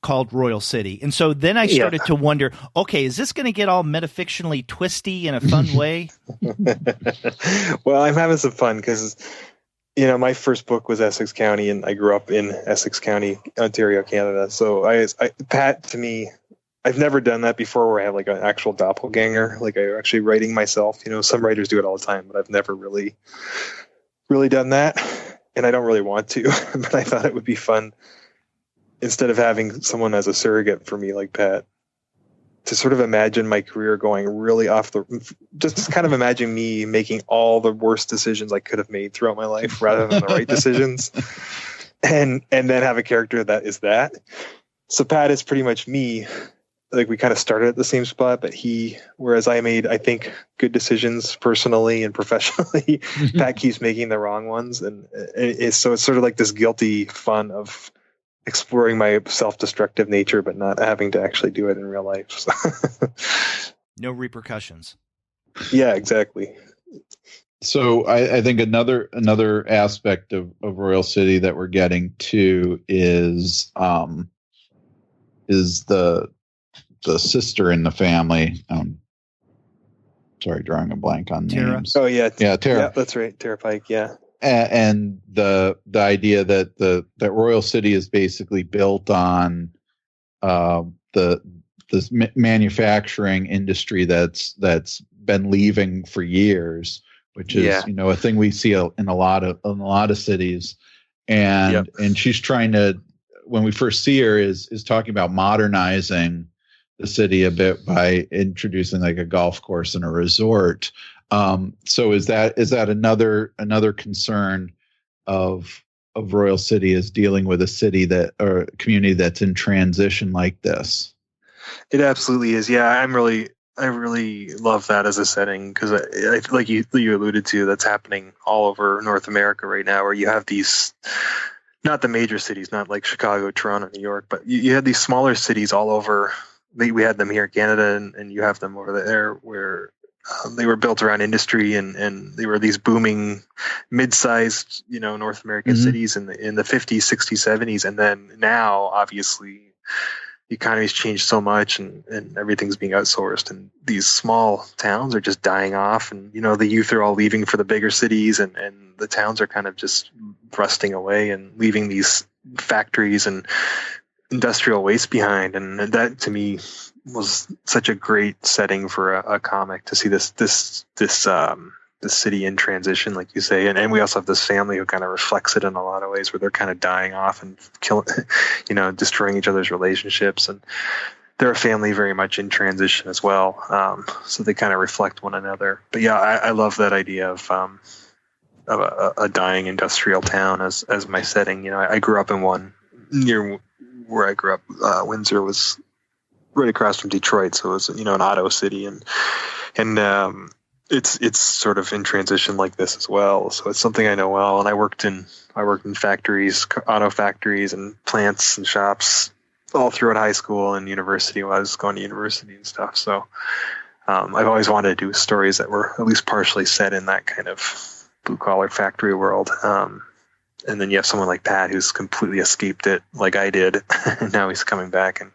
called Royal City. And so then I started to wonder, okay, is this going to get all metafictionally twisty in a fun way? Well, I'm having some fun because, my first book was Essex County, and I grew up in Essex County, Ontario, Canada. So Pat, to me, I've never done that before where I have like an actual doppelganger, like I'm actually writing myself. Some writers do it all the time, but I've never really done that. And I don't really want to, but I thought it would be fun instead of having someone as a surrogate for me like Pat, to sort of imagine my career going really just kind of imagine me making all the worst decisions I could have made throughout my life rather than the right decisions. And then have a character that is that. So Pat is pretty much me. Like we kind of started at the same spot, but whereas I made, I think, good decisions personally and professionally, Pat keeps making the wrong ones. And so it's sort of like this guilty fun of exploring my self-destructive nature, but not having to actually do it in real life. So. No repercussions. Yeah, exactly. So I think another aspect of Royal City that we're getting to is the sister in the family, sorry, drawing a blank on Tara. names. Oh yeah, Yeah, Tara. Yeah, that's right, Tara Pike. Yeah, And the idea that that Royal City is basically built on this manufacturing industry that's been leaving for years, which is a thing we see in a lot of cities, and she's trying to, when we first see her, is talking about modernizing the city a bit by introducing like a golf course and a resort. So is that another concern of Royal City, is dealing with a city or a community that's in transition like this? It absolutely is. Yeah, I really love that as a setting, because I like you alluded to, that's happening all over North America right now, where you have these, not the major cities, not like Chicago, Toronto, New York, but you have these smaller cities all over. We had them here in Canada, and you have them over there where they were built around industry, and they were these booming, mid-sized, North American cities in the 50s, 60s, 70s, and then now, obviously, the economy's changed so much, and everything's being outsourced, and these small towns are just dying off, and the youth are all leaving for the bigger cities, and the towns are kind of just rusting away and leaving these factories and industrial waste behind. And that, to me, was such a great setting for a comic, to see this city in transition, like you say, and we also have this family who kind of reflects it in a lot of ways, where they're kind of dying off and killing, destroying each other's relationships, and they're a family very much in transition as well. So they kind of reflect one another. But yeah, I love that idea of a dying industrial town as my setting. I grew up in one near where I grew up. Windsor was right across from Detroit, so it was an auto city, and it's sort of in transition like this as well. So it's something I know well, and I worked in factories, auto factories, and plants and shops all throughout high school and university when I was going to university and stuff. So I've always wanted to do stories that were at least partially set in that kind of blue collar factory world. And then you have someone like Pat who's completely escaped it, like I did, and now he's coming back. And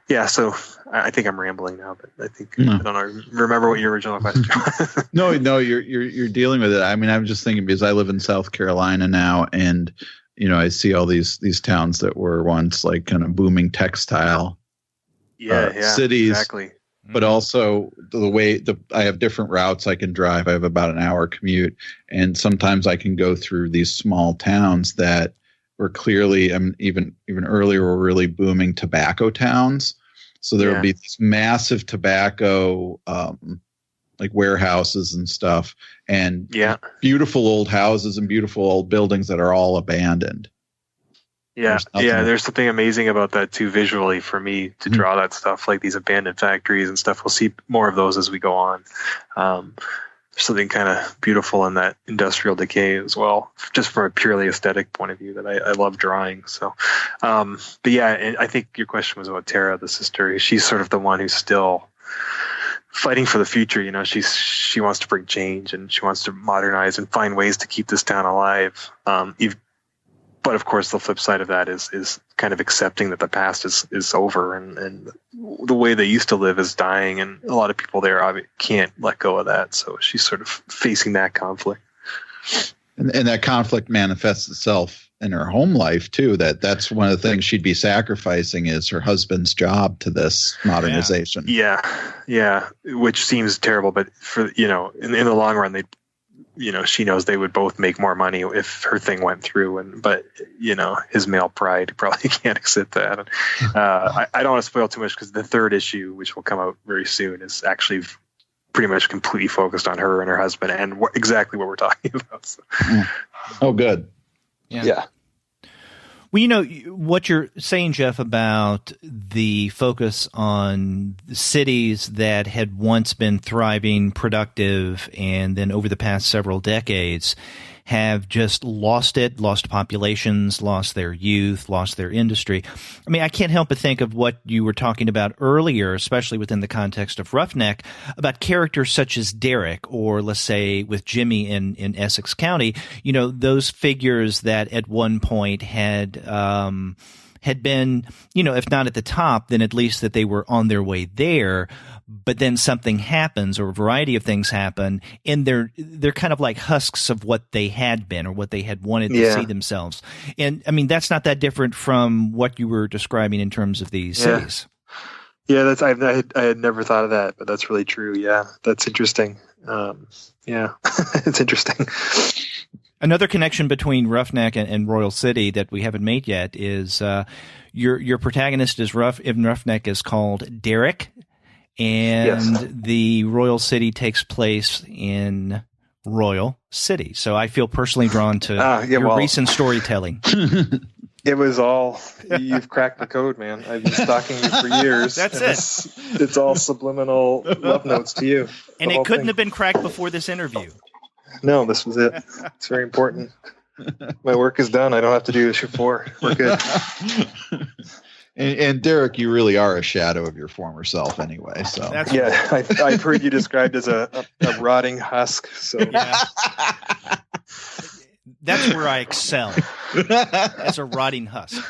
yeah, so I think I'm rambling now, but I think I don't know. Remember what your original question was? No, you're dealing with it. I mean, I'm just thinking, because I live in South Carolina now, and I see all these towns that were once like kind of booming textile cities. Exactly. But also the way I have different routes I can drive. I have about an hour commute, and sometimes I can go through these small towns that were clearly, even earlier, were really booming tobacco towns. So there would be these massive tobacco like warehouses and stuff, and beautiful old houses and beautiful old buildings that are all abandoned. Yeah, there's something amazing about that too, visually, for me to draw that stuff, like these abandoned factories and stuff. We'll see more of those as we go on. There's something kind of beautiful in that industrial decay as well, just from a purely aesthetic point of view, that I love drawing. So, but yeah, and I think your question was about Tara, the sister. She's sort of the one who's still fighting for the future. She wants to bring change, and she wants to modernize and find ways to keep this town alive. But of course, the flip side of that is kind of accepting that the past is over, and the way they used to live is dying, and a lot of people there can't let go of that. So she's sort of facing that conflict. And that conflict manifests itself in her home life too. That's one of the things she'd be sacrificing, is her husband's job to this modernization. Yeah, which seems terrible, but for in the long run, she knows they would both make more money if her thing went through, but his male pride probably can't accept that. I don't want to spoil too much, because the third issue, which will come out very soon, is actually pretty much completely focused on her and her husband, and exactly what we're talking about. So. Oh, good. Yeah. Well, what you're saying, Jeff, about the focus on cities that had once been thriving, productive, and then over the past several decades have just lost populations, lost their youth, lost their industry. I mean, I can't help but think of what you were talking about earlier, especially within the context of Roughneck, about characters such as Derek, or let's say with Jimmy in Essex County, those figures that at one point had had been, if not at the top, then at least that they were on their way there. But then something happens, or a variety of things happen, and they're kind of like husks of what they had been or what they had wanted to see themselves. And I mean, that's not that different from what you were describing in terms of these cities. Yeah, I had never thought of that, but that's really true. Yeah, that's interesting. It's interesting. Another connection between Roughneck and Royal City that we haven't made yet is your protagonist in Roughneck is called Derek, and the Royal City takes place in Royal City. So I feel personally drawn to your recent storytelling. It was all, you've cracked the code, man. I've been stalking you for years. That's it. It's all subliminal love notes to you. And it couldn't have been cracked before this interview. No, this was it. It's very important. My work is done. I don't have to do this before. We're good. And Derek, you really are a shadow of your former self anyway. So I've heard you described as a rotting husk. So that's where I excel, as a rotting husk.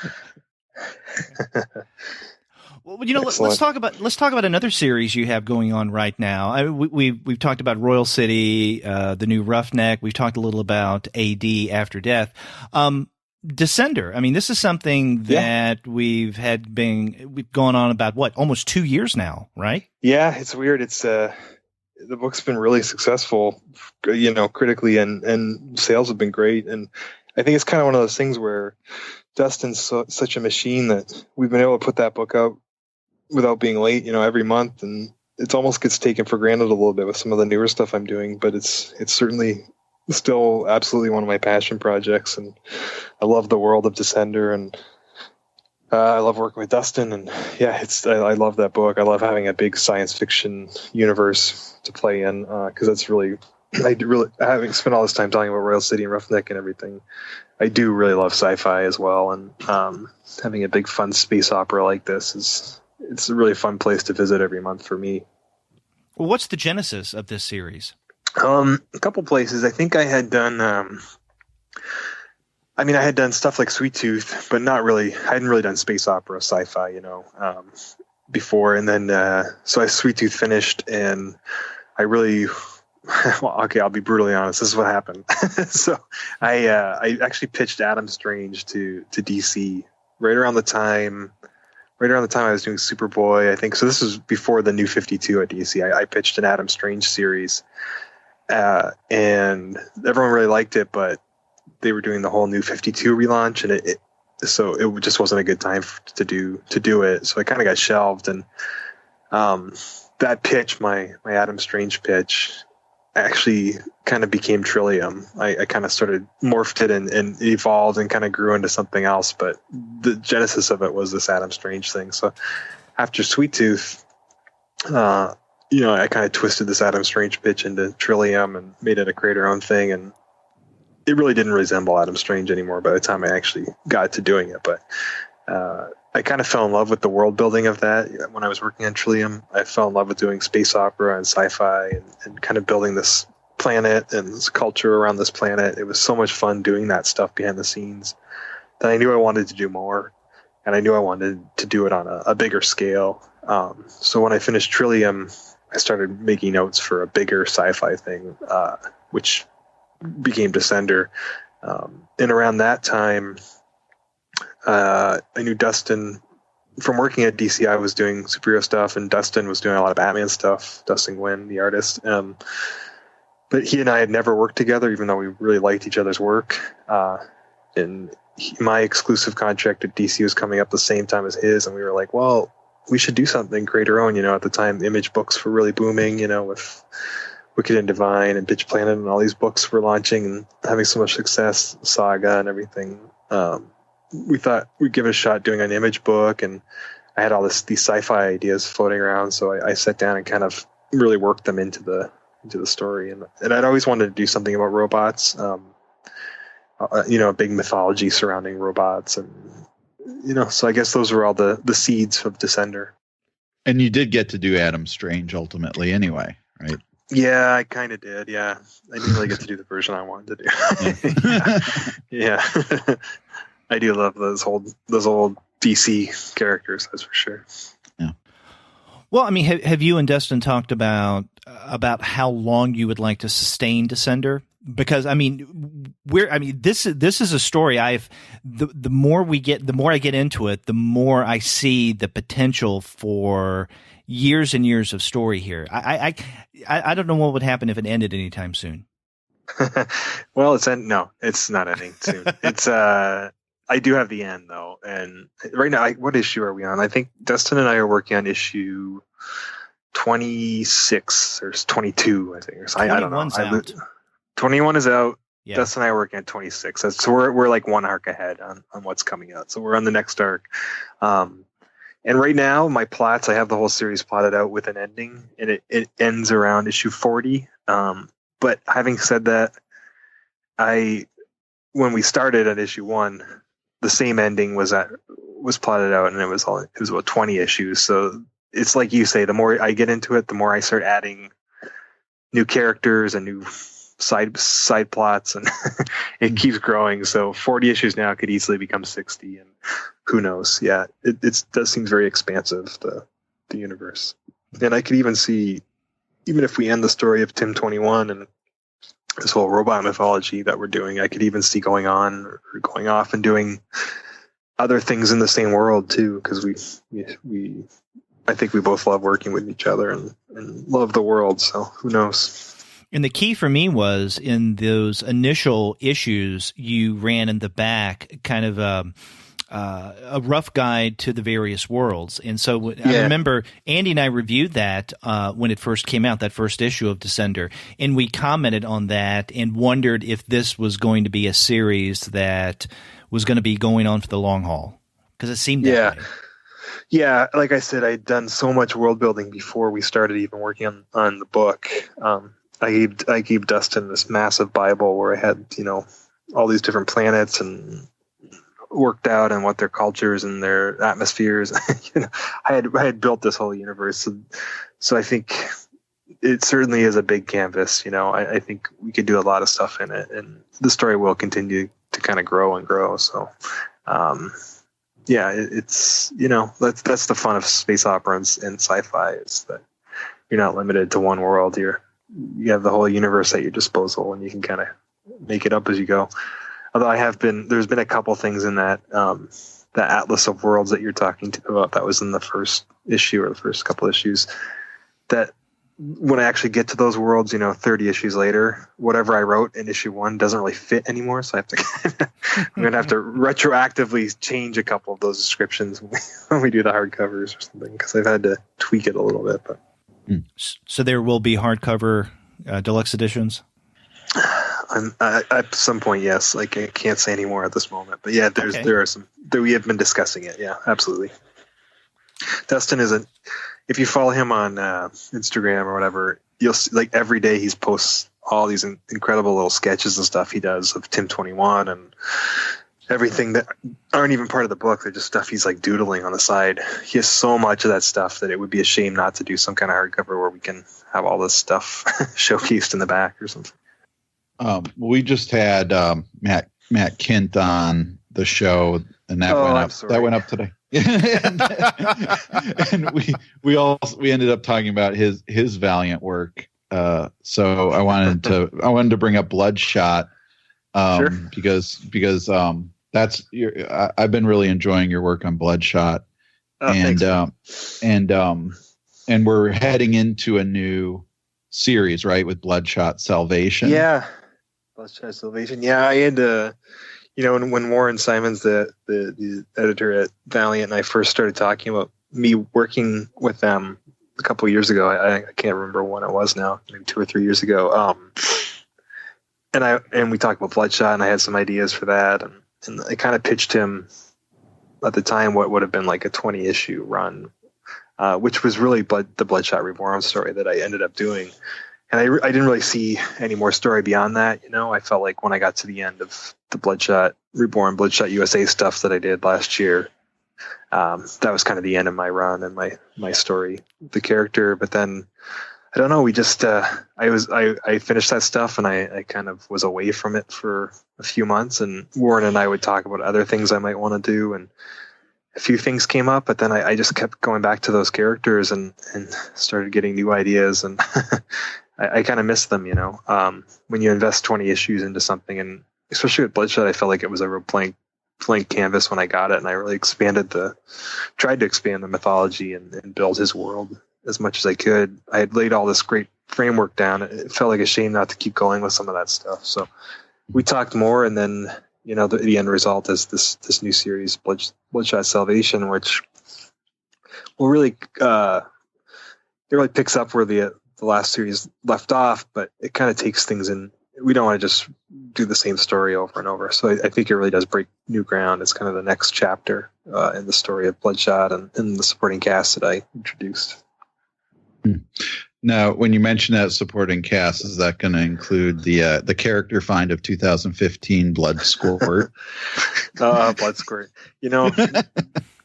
Well, let's talk about another series you have going on right now. We've talked about Royal City, the new Roughneck. We've talked a little about AD After Death. Descender. I mean, this is something that we've gone on about almost 2 years now, right? Yeah, it's weird. It's the book's been really successful, critically, and sales have been great. And I think it's kind of one of those things where Dustin's such a machine that we've been able to put that book out without being late, every month. And it almost gets taken for granted a little bit with some of the newer stuff I'm doing, but it's certainly still absolutely one of my passion projects. And I love the world of Descender, and I love working with Dustin, and I love that book. I love having a big science fiction universe to play in, because that's really, having spent all this time talking about Royal City and Roughneck and everything, I do really love sci-fi as well. And having a big fun space opera like this it's a really fun place to visit every month for me. Well, what's the genesis of this series? A couple places. I think I had done. I had done stuff like Sweet Tooth, but not really. I hadn't really done space opera, sci-fi, before. And then so Sweet Tooth finished, and I really. Well, okay, I'll be brutally honest. This is what happened. So I actually pitched Adam Strange to DC right around the time I was doing Superboy, I think. So this was before the New 52 at DC. I pitched an Adam Strange series, and everyone really liked it, but they were doing the whole New 52 relaunch, and it just wasn't a good time to do it. So it kind of got shelved, and that pitch, my Adam Strange pitch, actually kind of became Trillium. I kind of morphed it and evolved and kind of grew into something else, but the genesis of it was this Adam Strange thing. So after Sweet Tooth, I kind of twisted this Adam Strange pitch into Trillium and made it a creator-owned thing, and it really didn't resemble Adam Strange anymore by the time I actually got to doing it. But I kind of fell in love with the world building of that when I was working on Trillium. I fell in love with doing space opera and sci-fi and kind of building this planet and this culture around this planet. It was so much fun doing that stuff behind the scenes that I knew I wanted to do more, and I knew I wanted to do it on a bigger scale. So when I finished Trillium, I started making notes for a bigger sci-fi thing, which became Descender. And around that time, I knew Dustin from working at DC. I was doing superhero stuff, and Dustin was doing a lot of Batman stuff. Dustin Nguyen, the artist. But he and I had never worked together, even though we really liked each other's work. And my exclusive contract at DC was coming up the same time as his, and we were like, well, we should do something creator own. At the time, Image books were really booming, with Wicked and Divine and Bitch Planet, and all these books were launching and having so much success, Saga and everything. We thought we'd give it a shot doing an Image book, and I had all these sci-fi ideas floating around. So I sat down and kind of really worked them into the story. And I'd always wanted to do something about robots, a big mythology surrounding robots. And, so I guess those were all the seeds of Descender. And you did get to do Adam Strange ultimately anyway, right? Yeah, I kind of did. Yeah. I didn't really get to do the version I wanted to do. Yeah. I do love those old DC characters, that's for sure. Yeah. Well, I mean, have you and Dustin talked about how long you would like to sustain Descender? Because I mean, this is a story the more I get into it, the more I see the potential for years and years of story here. I don't know what would happen if it ended anytime soon. Well, it's not ending soon. It's I do have the end though, and right now, what issue are we on? I think Dustin and I are working on issue 26 or 22. I think, or something. I don't know. Out. 21 is out. Yeah. Dustin and I are working on 26. So we're like one arc ahead on what's coming out. So we're on the next arc. And right now, my plots, I have the whole series plotted out with an ending, and it ends around issue 40. But having said that, when we started at issue 1, the same ending was plotted out, and it was about 20 issues. So it's like you say, the more I get into it, the more I start adding new characters and new side plots, and it keeps growing. So 40 issues now could easily become 60, and who knows? Yeah, it does seem very expansive, the universe. And I could even see, even if we end the story of Tim 21 and this whole robot mythology that we're doing, I could even see going on or going off and doing other things in the same world too, because we I think we both love working with each other and love the world. So who knows? And the key for me was in those initial issues, you ran in the back kind of a rough guide to the various worlds. And so I remember Andy and I reviewed that when it first came out, that first issue of Descender, and we commented on that and wondered if this was going to be a series that was going to be going on for the long haul, because it seemed that way. Yeah, like I said, I'd done so much world building before we started even working on the book. I gave Dustin this massive Bible where I had, all these different planets and worked out and what their cultures and their atmospheres. I had built this whole universe. So I think it certainly is a big canvas. I think we could do a lot of stuff in it, and the story will continue to kind of grow and grow. So, it's that's the fun of space opera and sci-fi, is that you're not limited to one world. You have the whole universe at your disposal, and you can kind of make it up as you go. Although there's been a couple things in that that Atlas of Worlds that you're talking about that was in the first issue or the first couple issues, that when I actually get to those worlds, 30 issues later, whatever I wrote in issue 1 doesn't really fit anymore. So I'm going to have to retroactively change a couple of those descriptions when we do the hardcovers or something, because I've had to tweak it a little bit. But so there will be hardcover deluxe editions? At some point, yes. Like, I can't say any more at this moment, but yeah, there are some that we have been discussing it. Yeah, absolutely. Dustin if you follow him on Instagram or whatever, you'll see, like, every day he posts all these incredible little sketches and stuff he does of Tim 21 and everything that aren't even part of the book. They're just stuff he's like doodling on the side. He has so much of that stuff that it would be a shame not to do some kind of hardcover where we can have all this stuff showcased in the back or something. We just had Matt Kint on the show, and that went up. That went up today. and we ended up talking about his valiant work. So I wanted to bring up Bloodshot, sure. because I've been really enjoying your work on Bloodshot, and we're heading into a new series, right, with Bloodshot Salvation. Yeah. Bloodshot Salvation. Yeah, I had when Warren Simons, the editor at Valiant, and I first started talking about me working with them a couple of years ago. I can't remember when it was now, maybe 2 or 3 years ago. And we talked about Bloodshot, and I had some ideas for that, and I kind of pitched him at the time what would have been like a 20-issue run, which was really the Bloodshot Reborn story that I ended up doing. And I didn't really see any more story beyond that. I felt like when I got to the end of the Bloodshot Reborn, Bloodshot USA stuff that I did last year, that was kind of the end of my run and my story, the character. But then, I don't know, we just, I finished that stuff, and I kind of was away from it for a few months, and Warren and I would talk about other things I might want to do. And a few things came up, but then I just kept going back to those characters and started getting new ideas, and I kind of miss them, when you invest 20 issues into something, and especially with Bloodshot, I felt like it was a real blank canvas when I got it, and I really tried to expand the mythology and build his world as much as I could. I had laid all this great framework down. It felt like a shame not to keep going with some of that stuff. So we talked more, and then the end result is this new series, Bloodshot Salvation, which will really it really picks up where the last series left off, but it kind of takes things in. We don't want to just do the same story over and over. So I think it really does break new ground. It's kind of the next chapter in the story of Bloodshot and the supporting cast that I introduced. Now, when you mention that supporting cast, is that going to include the character find of 2015, Bloodsquirt? Bloodsquirt.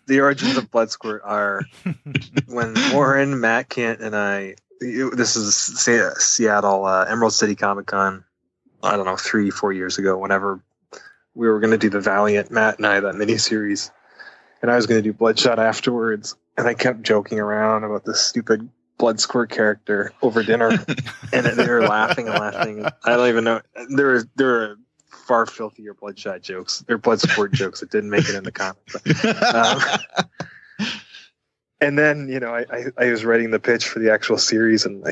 The origins of Bloodsquirt are when Warren, Matt Kent, and I. This is Seattle Emerald City Comic Con. I don't know, 3-4 years ago. Whenever we were going to do the Valiant, Matt and I, that miniseries, and I was going to do Bloodshot afterwards, and I kept joking around about this stupid Bloodsquirt character over dinner, and they were laughing and laughing. I don't even know. There were far filthier Bloodshot jokes. They're Bloodsquirt jokes that didn't make it in the comic. And then, I was writing the pitch for the actual series, and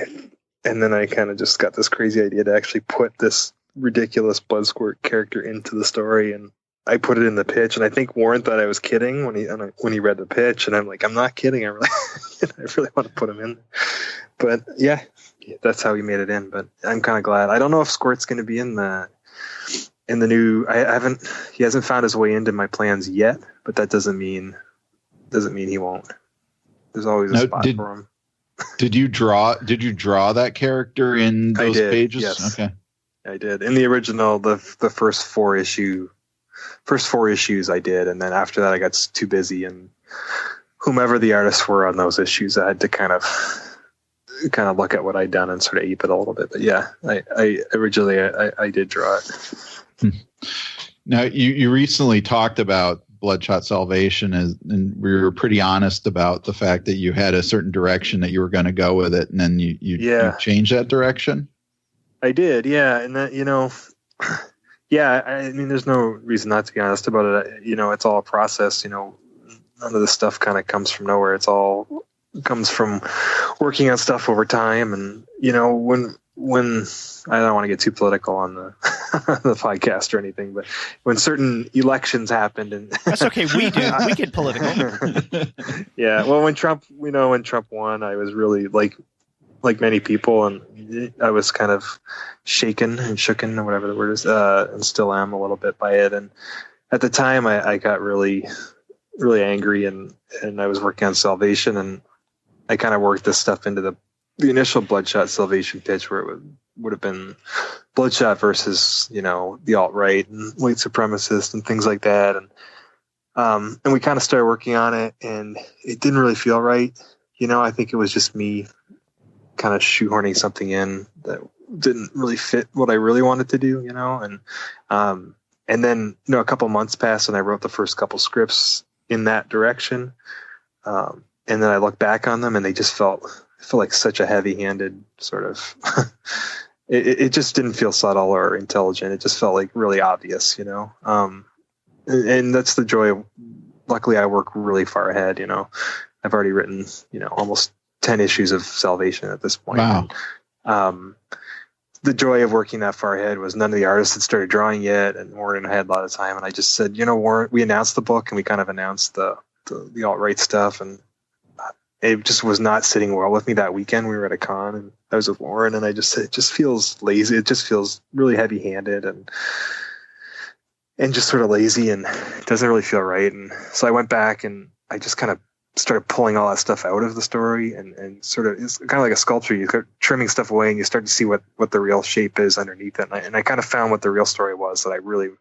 then I kind of just got this crazy idea to actually put this ridiculous Bloodsquirt character into the story, and I put it in the pitch. And I think Warren thought I was kidding when he read the pitch, and I'm like, I'm not kidding. I really want to put him in. But yeah, that's how he made it in. But I'm kind of glad. I don't know if Squirt's going to be in the new. He hasn't found his way into my plans yet, but that doesn't mean he won't. There's always a spot for him. Did you draw that character in those pages? Yes. Okay. I did. In the original, the first four issues I did, and then after that I got too busy, and whomever the artists were on those issues, I had to kind of look at what I'd done and sort of ape it a little bit. But yeah, I originally I did draw it. Now you recently talked about Bloodshot Salvation, and we were pretty honest about the fact that you had a certain direction that you were going to go with it, and then you changed that direction. I did, yeah, and that yeah. I mean, there's no reason not to be honest about it. It's all a process. None of this stuff kind of comes from nowhere. It's all comes from working on stuff over time, and when I don't want to get too political on the the podcast or anything, but when certain elections happened, and that's okay, we get political. Yeah, well, when Trump won, I was really like many people, and I was kind of shaken and shooken, or whatever the word is, and still am a little bit by it. And at the time, I got really, really angry, and I was working on Salvation, and I kind of worked this stuff into the initial Bloodshot Salvation pitch, where it would have been Bloodshot versus the alt-right and white supremacists and things like that, and we kind of started working on it, and it didn't really feel right. I think it was just me kind of shoehorning something in that didn't really fit what I really wanted to do, and then a couple months passed, and I wrote the first couple scripts in that direction, and then I looked back on them, and they just felt like such a heavy-handed sort of it just didn't feel subtle or intelligent. It just felt like really obvious, and that's the joy of, luckily I work really far ahead. I've already written almost 10 issues of Salvation at this point. Wow. And, the joy of working that far ahead was none of the artists had started drawing yet, and Warren and I had a lot of time, and I just said, Warren, we announced the book, and we kind of announced the alt-right stuff, and it just was not sitting well with me that weekend. We were at a con, and I was with Warren, and I just said, it just feels lazy. It just feels really heavy-handed and just sort of lazy, and it doesn't really feel right. And so I went back, and I just kind of started pulling all that stuff out of the story, and sort of, it's kind of like a sculpture. You start trimming stuff away, and you start to see what the real shape is underneath it. And I kind of found what the real story was that I really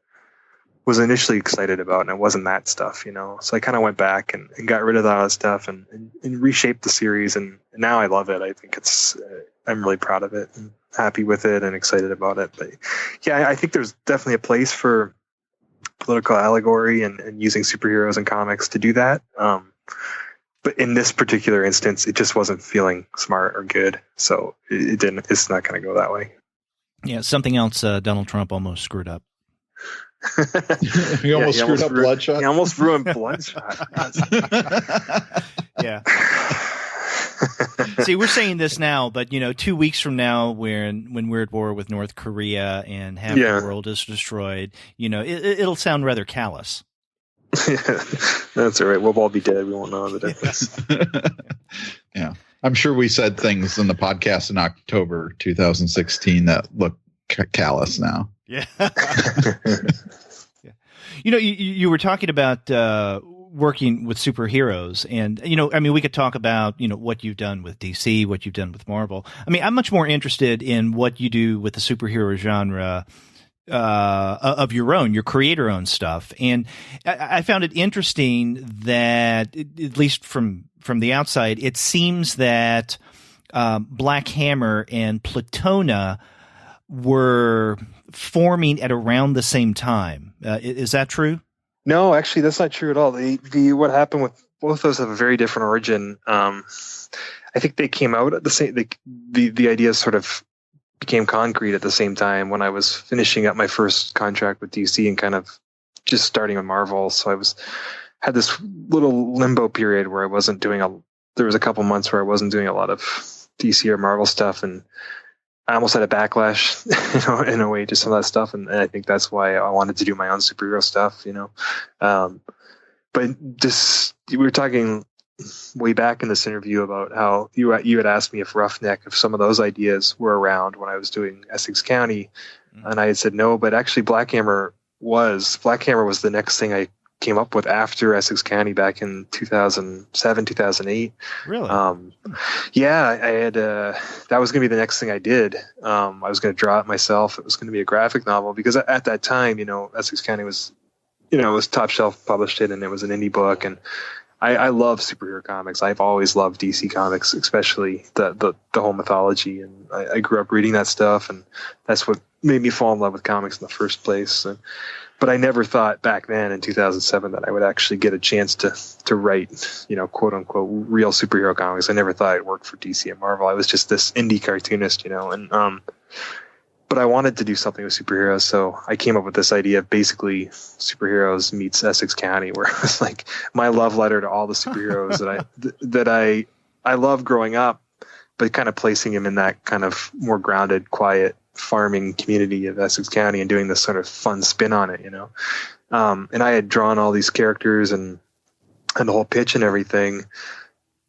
was initially excited about, and it wasn't that stuff, So I kind of went back and got rid of all that stuff and reshaped the series, and now I love it. I think I'm really proud of it and happy with it and excited about it. But yeah, I think there's definitely a place for political allegory and using superheroes in comics to do that. But in this particular instance, it just wasn't feeling smart or good. So it didn't. It's not going to go that way. Yeah, something else Donald Trump almost screwed up. He almost screwed up Bloodshot. He almost ruined Bloodshot. Yeah. See, we're saying this now, but 2 weeks from now, when we're at war with North Korea and half the world is destroyed, it'll sound rather callous. That's all right. We'll all be dead. We won't know the difference. Yeah. I'm sure we said things in the podcast in October 2016 that look callous now. Yeah. Yeah. You were talking about working with superheroes, and we could talk about what you've done with DC, what you've done with Marvel. I'm much more interested in what you do with the superhero genre of your creator-owned stuff. And I found it interesting that, at least from the outside, it seems that Black Hammer and Platona were forming at around the same time. Is that true? No, actually, that's not true at all. What happened with both those have a very different origin. I think they came out at the same. The ideas sort of became concrete at the same time when I was finishing up my first contract with DC and kind of just starting with Marvel. So had this little limbo period where I wasn't doing there was a couple months where I wasn't doing a lot of DC or Marvel stuff, and I almost had a backlash, in a way, to some of that stuff. And I think that's why I wanted to do my own superhero stuff, but we were talking way back in this interview about how you had asked me if Roughneck, if some of those ideas were around when I was doing Essex County. And I had said no, but actually Black Hammer was the next thing I came up with after Essex County back in 2007, 2008. Really? Yeah, I had, that was going to be the next thing I did. I was going to draw it myself. It was going to be a graphic novel because at that time, Essex County was, it was Top Shelf published it, and it was an indie book. And I love superhero comics. I've always loved DC comics, especially the whole mythology. And I grew up reading that stuff, and that's what made me fall in love with comics in the first place. But I never thought back then in 2007 that I would actually get a chance to write, quote unquote, real superhero comics. I never thought I'd work for DC and Marvel. I was just this indie cartoonist, but I wanted to do something with superheroes. So I came up with this idea of basically superheroes meets Essex County, where it was like my love letter to all the superheroes that I loved growing up, but kind of placing them in that kind of more grounded, quiet farming community of Essex County and doing this sort of fun spin on it, and I had drawn all these characters and the whole pitch and everything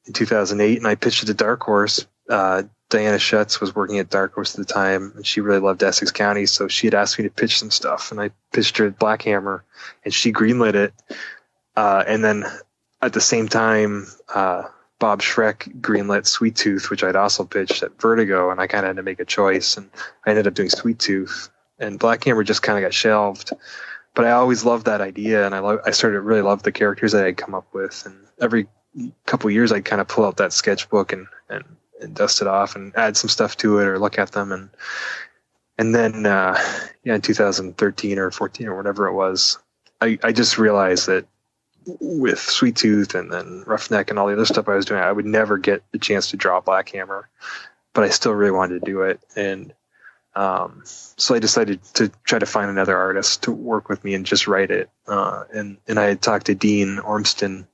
in 2008, and I pitched it to Dark Horse. Diana Schutz was working at Dark Horse at the time, and she really loved Essex County, so she had asked me to pitch some stuff, and I pitched her Black Hammer, and she greenlit it. And then at the same time, Bob Schreck greenlit Sweet Tooth, which I'd also pitched at Vertigo, and I kind of had to make a choice, and I ended up doing Sweet Tooth, and Black Hammer just kind of got shelved. But I always loved that idea, and I started to really love the characters that I'd come up with, and every couple of years I'd kind of pull out that sketchbook and dust it off and add some stuff to it or look at them, and then in 2013 or 14 or whatever it was, I just realized that with Sweet Tooth and then Roughneck and all the other stuff I was doing, I would never get the chance to draw Black Hammer, but I still really wanted to do it. And so I decided to try to find another artist to work with me and just write it. And I had talked to Dean Ormston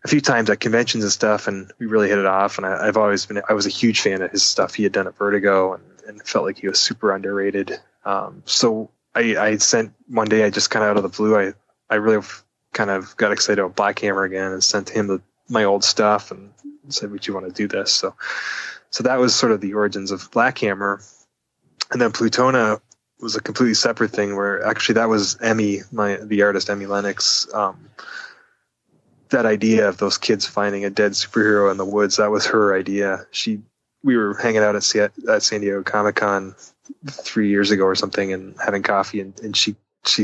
a few times at conventions and stuff, and we really hit it off. And I was a huge fan of his stuff he had done at Vertigo, and felt like he was super underrated. So I sent one day, I just kind of out of the blue, I really kind of got excited about Black Hammer again and sent him my old stuff and said, would you want to do this? So that was sort of the origins of Black Hammer. And then Plutona was a completely separate thing, where actually that was Emmy, the artist Emmy Lennox, that idea of those kids finding a dead superhero in the woods, that was her idea. We were hanging out at San Diego Comic-Con 3 years ago or something and having coffee, and she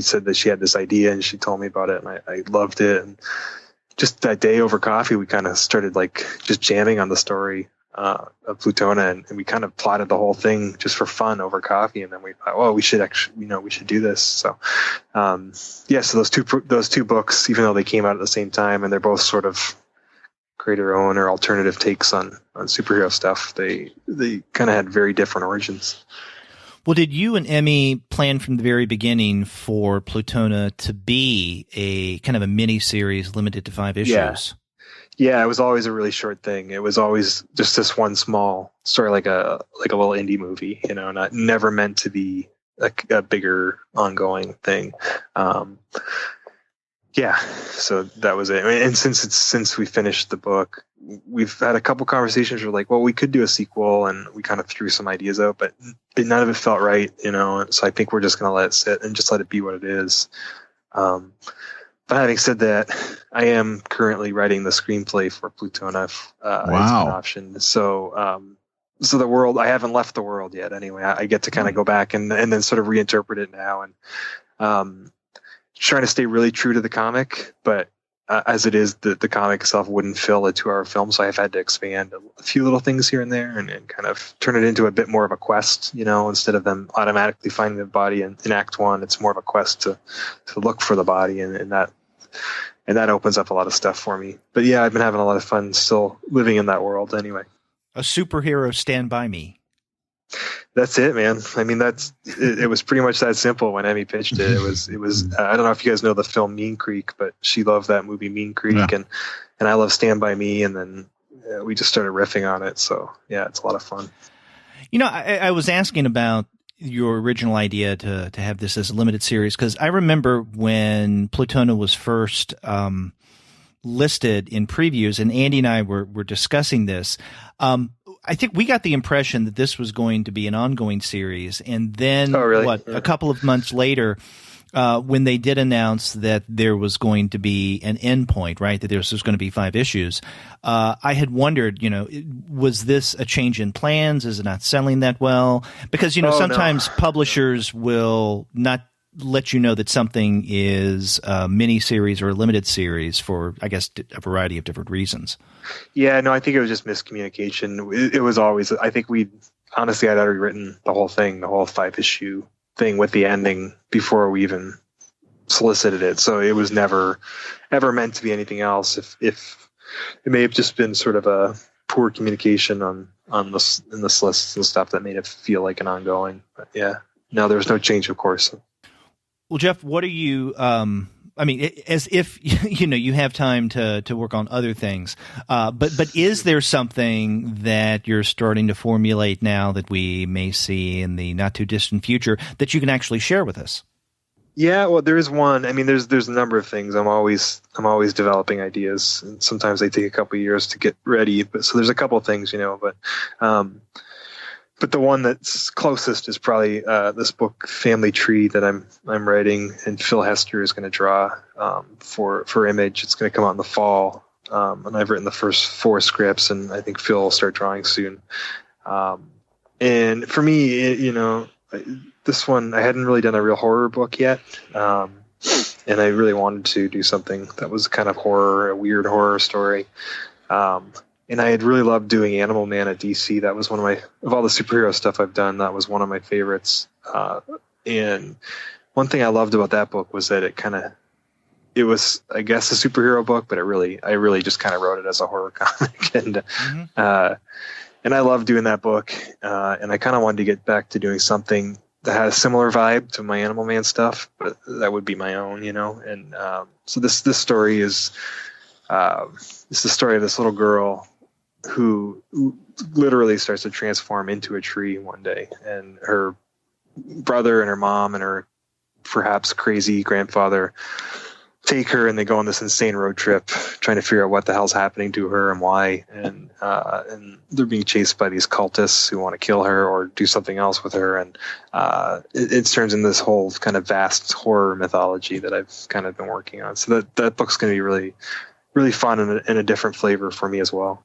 said that she had this idea, and she told me about it, and I loved it. And just that day over coffee, we kind of started like just jamming on the story. of Plutona, and we kind of plotted the whole thing just for fun over coffee, and then we thought, well, we should actually, we should do this. So, so those two books, even though they came out at the same time, and they're both sort of creator own or alternative takes on superhero stuff, they kind of had very different origins. Well, did you and Emmy plan from the very beginning for Plutona to be a kind of a mini-series limited to 5 issues? Yeah, it was always a really short thing. It was always just this one small story, like a little indie movie, never meant to be a bigger ongoing thing. So that was it. And since we finished the book, we've had a couple conversations where like, well, we could do a sequel, and we kind of threw some ideas out, but none of it felt right, So I think we're just going to let it sit and just let it be what it is. But having said that, I am currently writing the screenplay for Plutona. Wow. It's an option. So the world, I haven't left the world yet. Anyway, I get to kind of go back and then sort of reinterpret it now, and trying to stay really true to the comic, but as it is, the comic itself wouldn't fill a 2-hour film, so I've had to expand a few little things here and there and kind of turn it into a bit more of a quest, instead of them automatically finding the body in Act 1, it's more of a quest to look for the body, and that opens up a lot of stuff for me. But yeah, I've been having a lot of fun still living in that world anyway. A superhero Stand By Me. That's it, man. I mean, it was pretty much that simple when Emmy pitched it. It was, I don't know if you guys know the film Mean Creek, but she loved that movie Mean Creek, and I love Stand By Me. And then we just started riffing on it. So yeah, it's a lot of fun. I was asking about your original idea to have this as a limited series, because I remember when Plutona was first listed in previews, and Andy and I were discussing this. I think we got the impression that this was going to be an ongoing series, and then a couple of months later, when they did announce that there was going to be an endpoint, right? That there was going to be 5 issues. I had wondered, was this a change in plans? Is it not selling that well? Because sometimes publishers will not let you know that something is a mini-series or a limited series for, I guess, a variety of different reasons. Yeah, no, I think it was just miscommunication. It was always, I think I'd already written the whole thing, the whole 5-issue thing with the ending before we even solicited it. So it was never, ever meant to be anything else. If it may have just been sort of a poor communication in the solicits and stuff that made it feel like an ongoing. But yeah, no, there was no change, of course. Well, Jeff, what are you, as if, you have time to work on other things, but is there something that you're starting to formulate now that we may see in the not too distant future that you can actually share with us? Yeah, well, there is one. I mean, there's a number of things. I'm always developing ideas, and sometimes they take a couple of years to get ready, but so there's a couple of things, but the one that's closest is probably this book, Family Tree, that I'm writing, and Phil Hester is going to draw for Image. It's going to come out in the fall, and I've written the first 4 scripts, and I think Phil will start drawing soon. And for me, this one, I hadn't really done a real horror book yet, and I really wanted to do something that was kind of horror, a weird horror story. And I had really loved doing Animal Man at DC. That was of all the superhero stuff I've done, that was one of my favorites. And one thing I loved about that book was that it was, I guess, a superhero book, but I really just kind of wrote it as a horror comic. And, and I loved doing that book. And I kind of wanted to get back to doing something that had a similar vibe to my Animal Man stuff, but that would be my own, And so this story is, it's the story of this little girl who literally starts to transform into a tree one day, and her brother and her mom and her perhaps crazy grandfather take her, and they go on this insane road trip trying to figure out what the hell's happening to her and why. And they're being chased by these cultists who want to kill her or do something else with her. And it turns into this whole kind of vast horror mythology that I've kind of been working on. So that book's going to be really, really fun and a different flavor for me as well.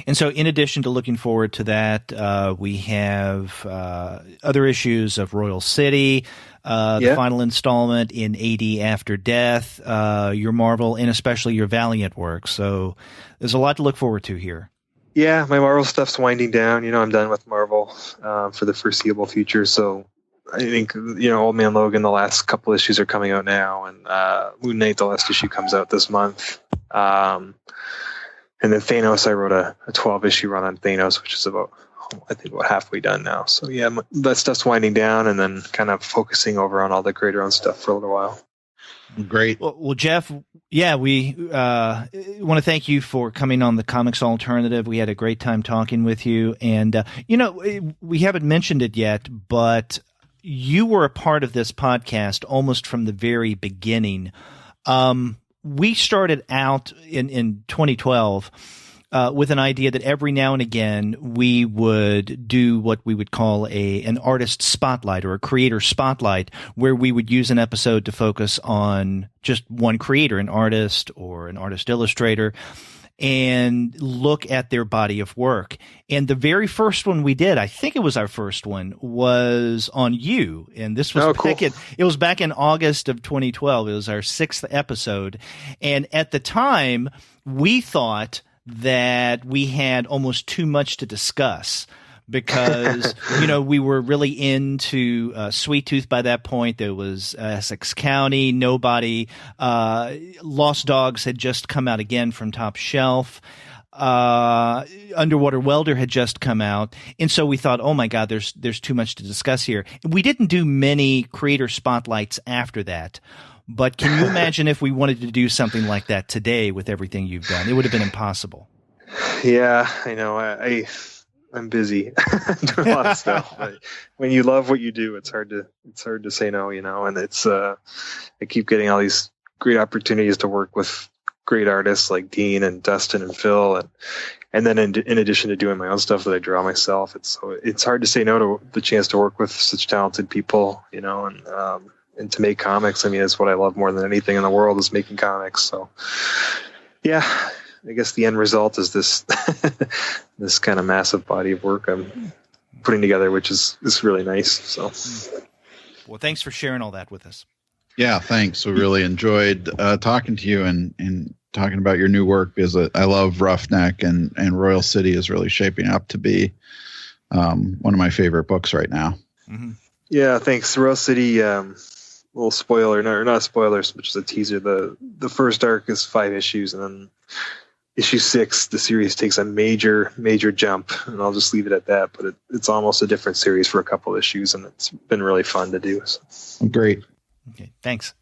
And so in addition to looking forward to that, we have other issues of Royal City, the final installment in AD After Death, your Marvel, and especially your Valiant work. So there's a lot to look forward to here. Yeah, my Marvel stuff's winding down. I'm done with Marvel for the foreseeable future. So I think, Old Man Logan, the last couple issues are coming out now, and Moon Knight, the last issue, comes out this month. And then Thanos, I wrote a 12-issue run on Thanos, which is about halfway done now. So yeah, that stuff's winding down, and then kind of focusing over on all the creator owned stuff for a little while. Great. Well, Jeff, yeah, we want to thank you for coming on the Comics Alternative. We had a great time talking with you. And, we haven't mentioned it yet, but you were a part of this podcast almost from the very beginning. We started out in 2012 with an idea that every now and again we would do what we would call an artist spotlight or a creator spotlight, where we would use an episode to focus on just one creator, an artist or an artist illustrator, and look at their body of work. And the very first one we did, I think it was our first one, was on you. And this was it was back in August of 2012. It was our 6th episode. And at the time, we thought that we had almost too much to discuss because, we were really into Sweet Tooth by that point. There was Essex County, Nobody, Lost Dogs had just come out again from Top Shelf. Underwater Welder had just come out. And so we thought, oh my God, there's too much to discuss here. We didn't do many creator spotlights after that. But can you imagine if we wanted to do something like that today with everything you've done? It would have been impossible. Yeah, I know. I'm busy doing a lot of stuff. But when you love what you do, it's hard to say no, and it's I keep getting all these great opportunities to work with great artists like Dean and Dustin and Phil, and then in addition to doing my own stuff that I draw myself, it's hard to say no to the chance to work with such talented people, and to make comics. I mean, it's what I love more than anything in the world is making comics. So, yeah, I guess the end result is this this kind of massive body of work I'm putting together, which is really nice. So, well, thanks for sharing all that with us. Yeah, thanks. We really enjoyed talking to you and talking about your new work, because I love Roughneck, and Royal City is really shaping up to be one of my favorite books right now. Mm-hmm. Yeah, thanks. Royal City. Little spoiler, not spoilers, but just a teaser. The first arc is 5 issues, and then issue 6, the series takes a major jump, and I'll just leave it at that. But it's almost a different series for a couple issues, and it's been really fun to do. So. Great. Okay, thanks.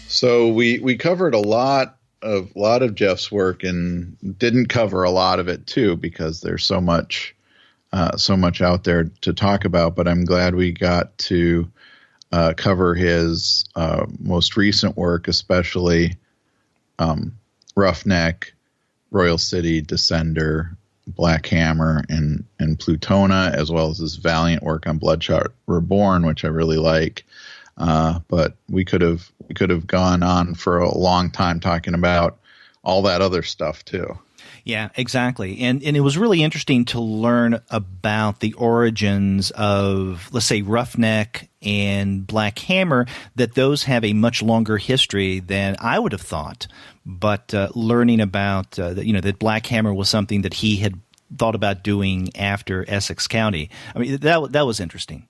So we covered a lot of Jeff's work, and didn't cover a lot of it too, because there's so much out there to talk about. But I'm glad we got to cover his most recent work, especially Roughneck, Royal City, Descender, Black Hammer, and Plutona, as well as his valiant work on Bloodshot Reborn, which I really like. But we could have gone on for a long time talking about all that other stuff too. Yeah, exactly. And it was really interesting to learn about the origins of, let's say, Roughneck and Black Hammer, that those have a much longer history than I would have thought. But learning about, that Black Hammer was something that he had thought about doing after Essex County. I mean, that was interesting.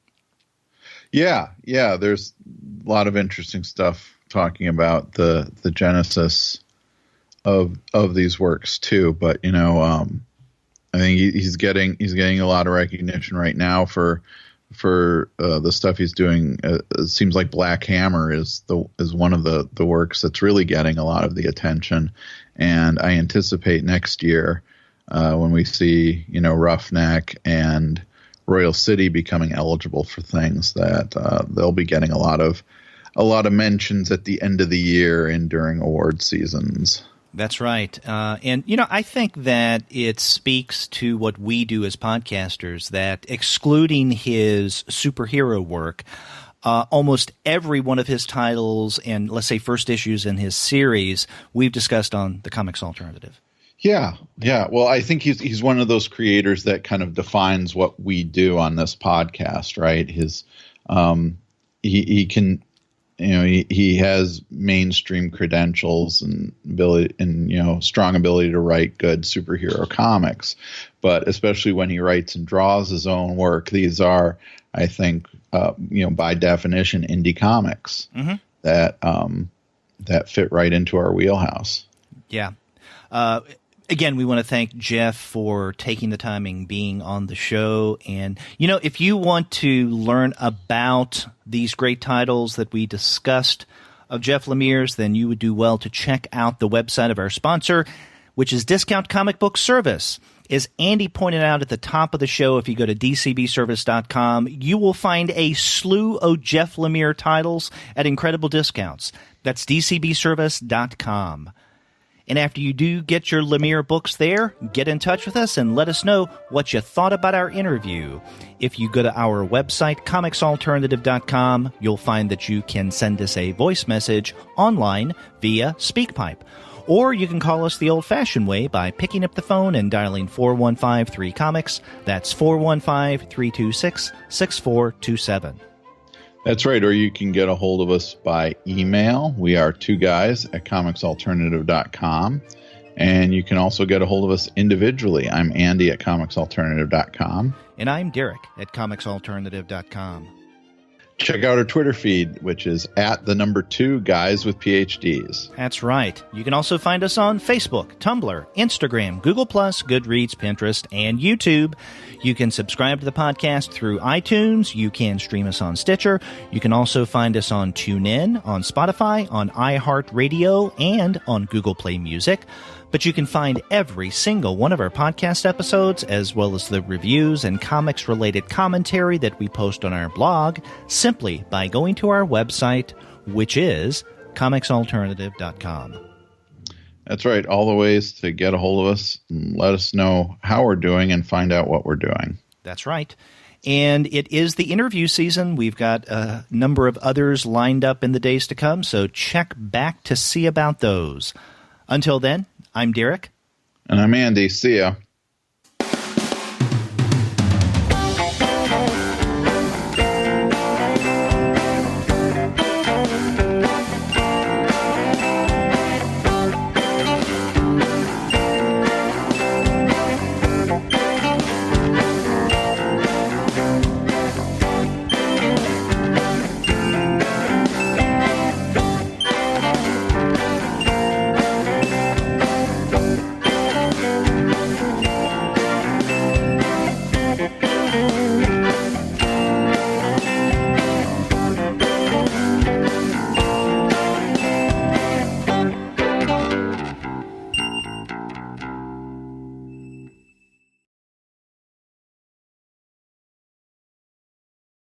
Yeah. There's a lot of interesting stuff talking about the genesis of these works too. But I think he's getting a lot of recognition right now for the stuff he's doing. It seems like Black Hammer is one of the works that's really getting a lot of the attention. And I anticipate next year when we see Roughneck and Royal City becoming eligible for things, that they'll be getting a lot of mentions at the end of the year and during award seasons. That's right. And, I think that it speaks to what we do as podcasters, that excluding his superhero work, almost every one of his titles and, let's say, first issues in his series, we've discussed on the Comics Alternative. Yeah. Well, I think he's one of those creators that kind of defines what we do on this podcast, right? His he can, he has mainstream credentials and ability and strong ability to write good superhero comics, but especially when he writes and draws his own work, these are, I think, by definition, indie comics that fit right into our wheelhouse. Yeah. Again, we want to thank Jeff for taking the time and being on the show. And, if you want to learn about these great titles that we discussed of Jeff Lemire's, then you would do well to check out the website of our sponsor, which is Discount Comic Book Service. As Andy pointed out at the top of the show, if you go to dcbservice.com, you will find a slew of Jeff Lemire titles at incredible discounts. That's dcbservice.com. And after you do get your Lemire books there, get in touch with us and let us know what you thought about our interview. If you go to our website, comicsalternative.com, you'll find that you can send us a voice message online via SpeakPipe. Or you can call us the old-fashioned way by picking up the phone and dialing 415-3-COMICS. That's 415-326-6427. That's right, or you can get a hold of us by email. We are 2guys@comicsalternative.com. And you can also get a hold of us individually. I'm Andy at comicsalternative.com. And I'm Derek at comicsalternative.com. Check out our Twitter feed, which is @2guys with PhDs. That's right. You can also find us on Facebook, Tumblr, Instagram, Google+, Goodreads, Pinterest, and YouTube. You can subscribe to the podcast through iTunes. You can stream us on Stitcher. You can also find us on TuneIn, on Spotify, on iHeartRadio, and on Google Play Music. But you can find every single one of our podcast episodes, as well as the reviews and comics-related commentary that we post on our blog, simply by going to our website, which is comicsalternative.com. That's right. All the ways to get a hold of us, and let us know how we're doing, and find out what we're doing. That's right. And it is the interview season. We've got a number of others lined up in the days to come, so check back to see about those. Until then, I'm Derek. And I'm Andy. See ya.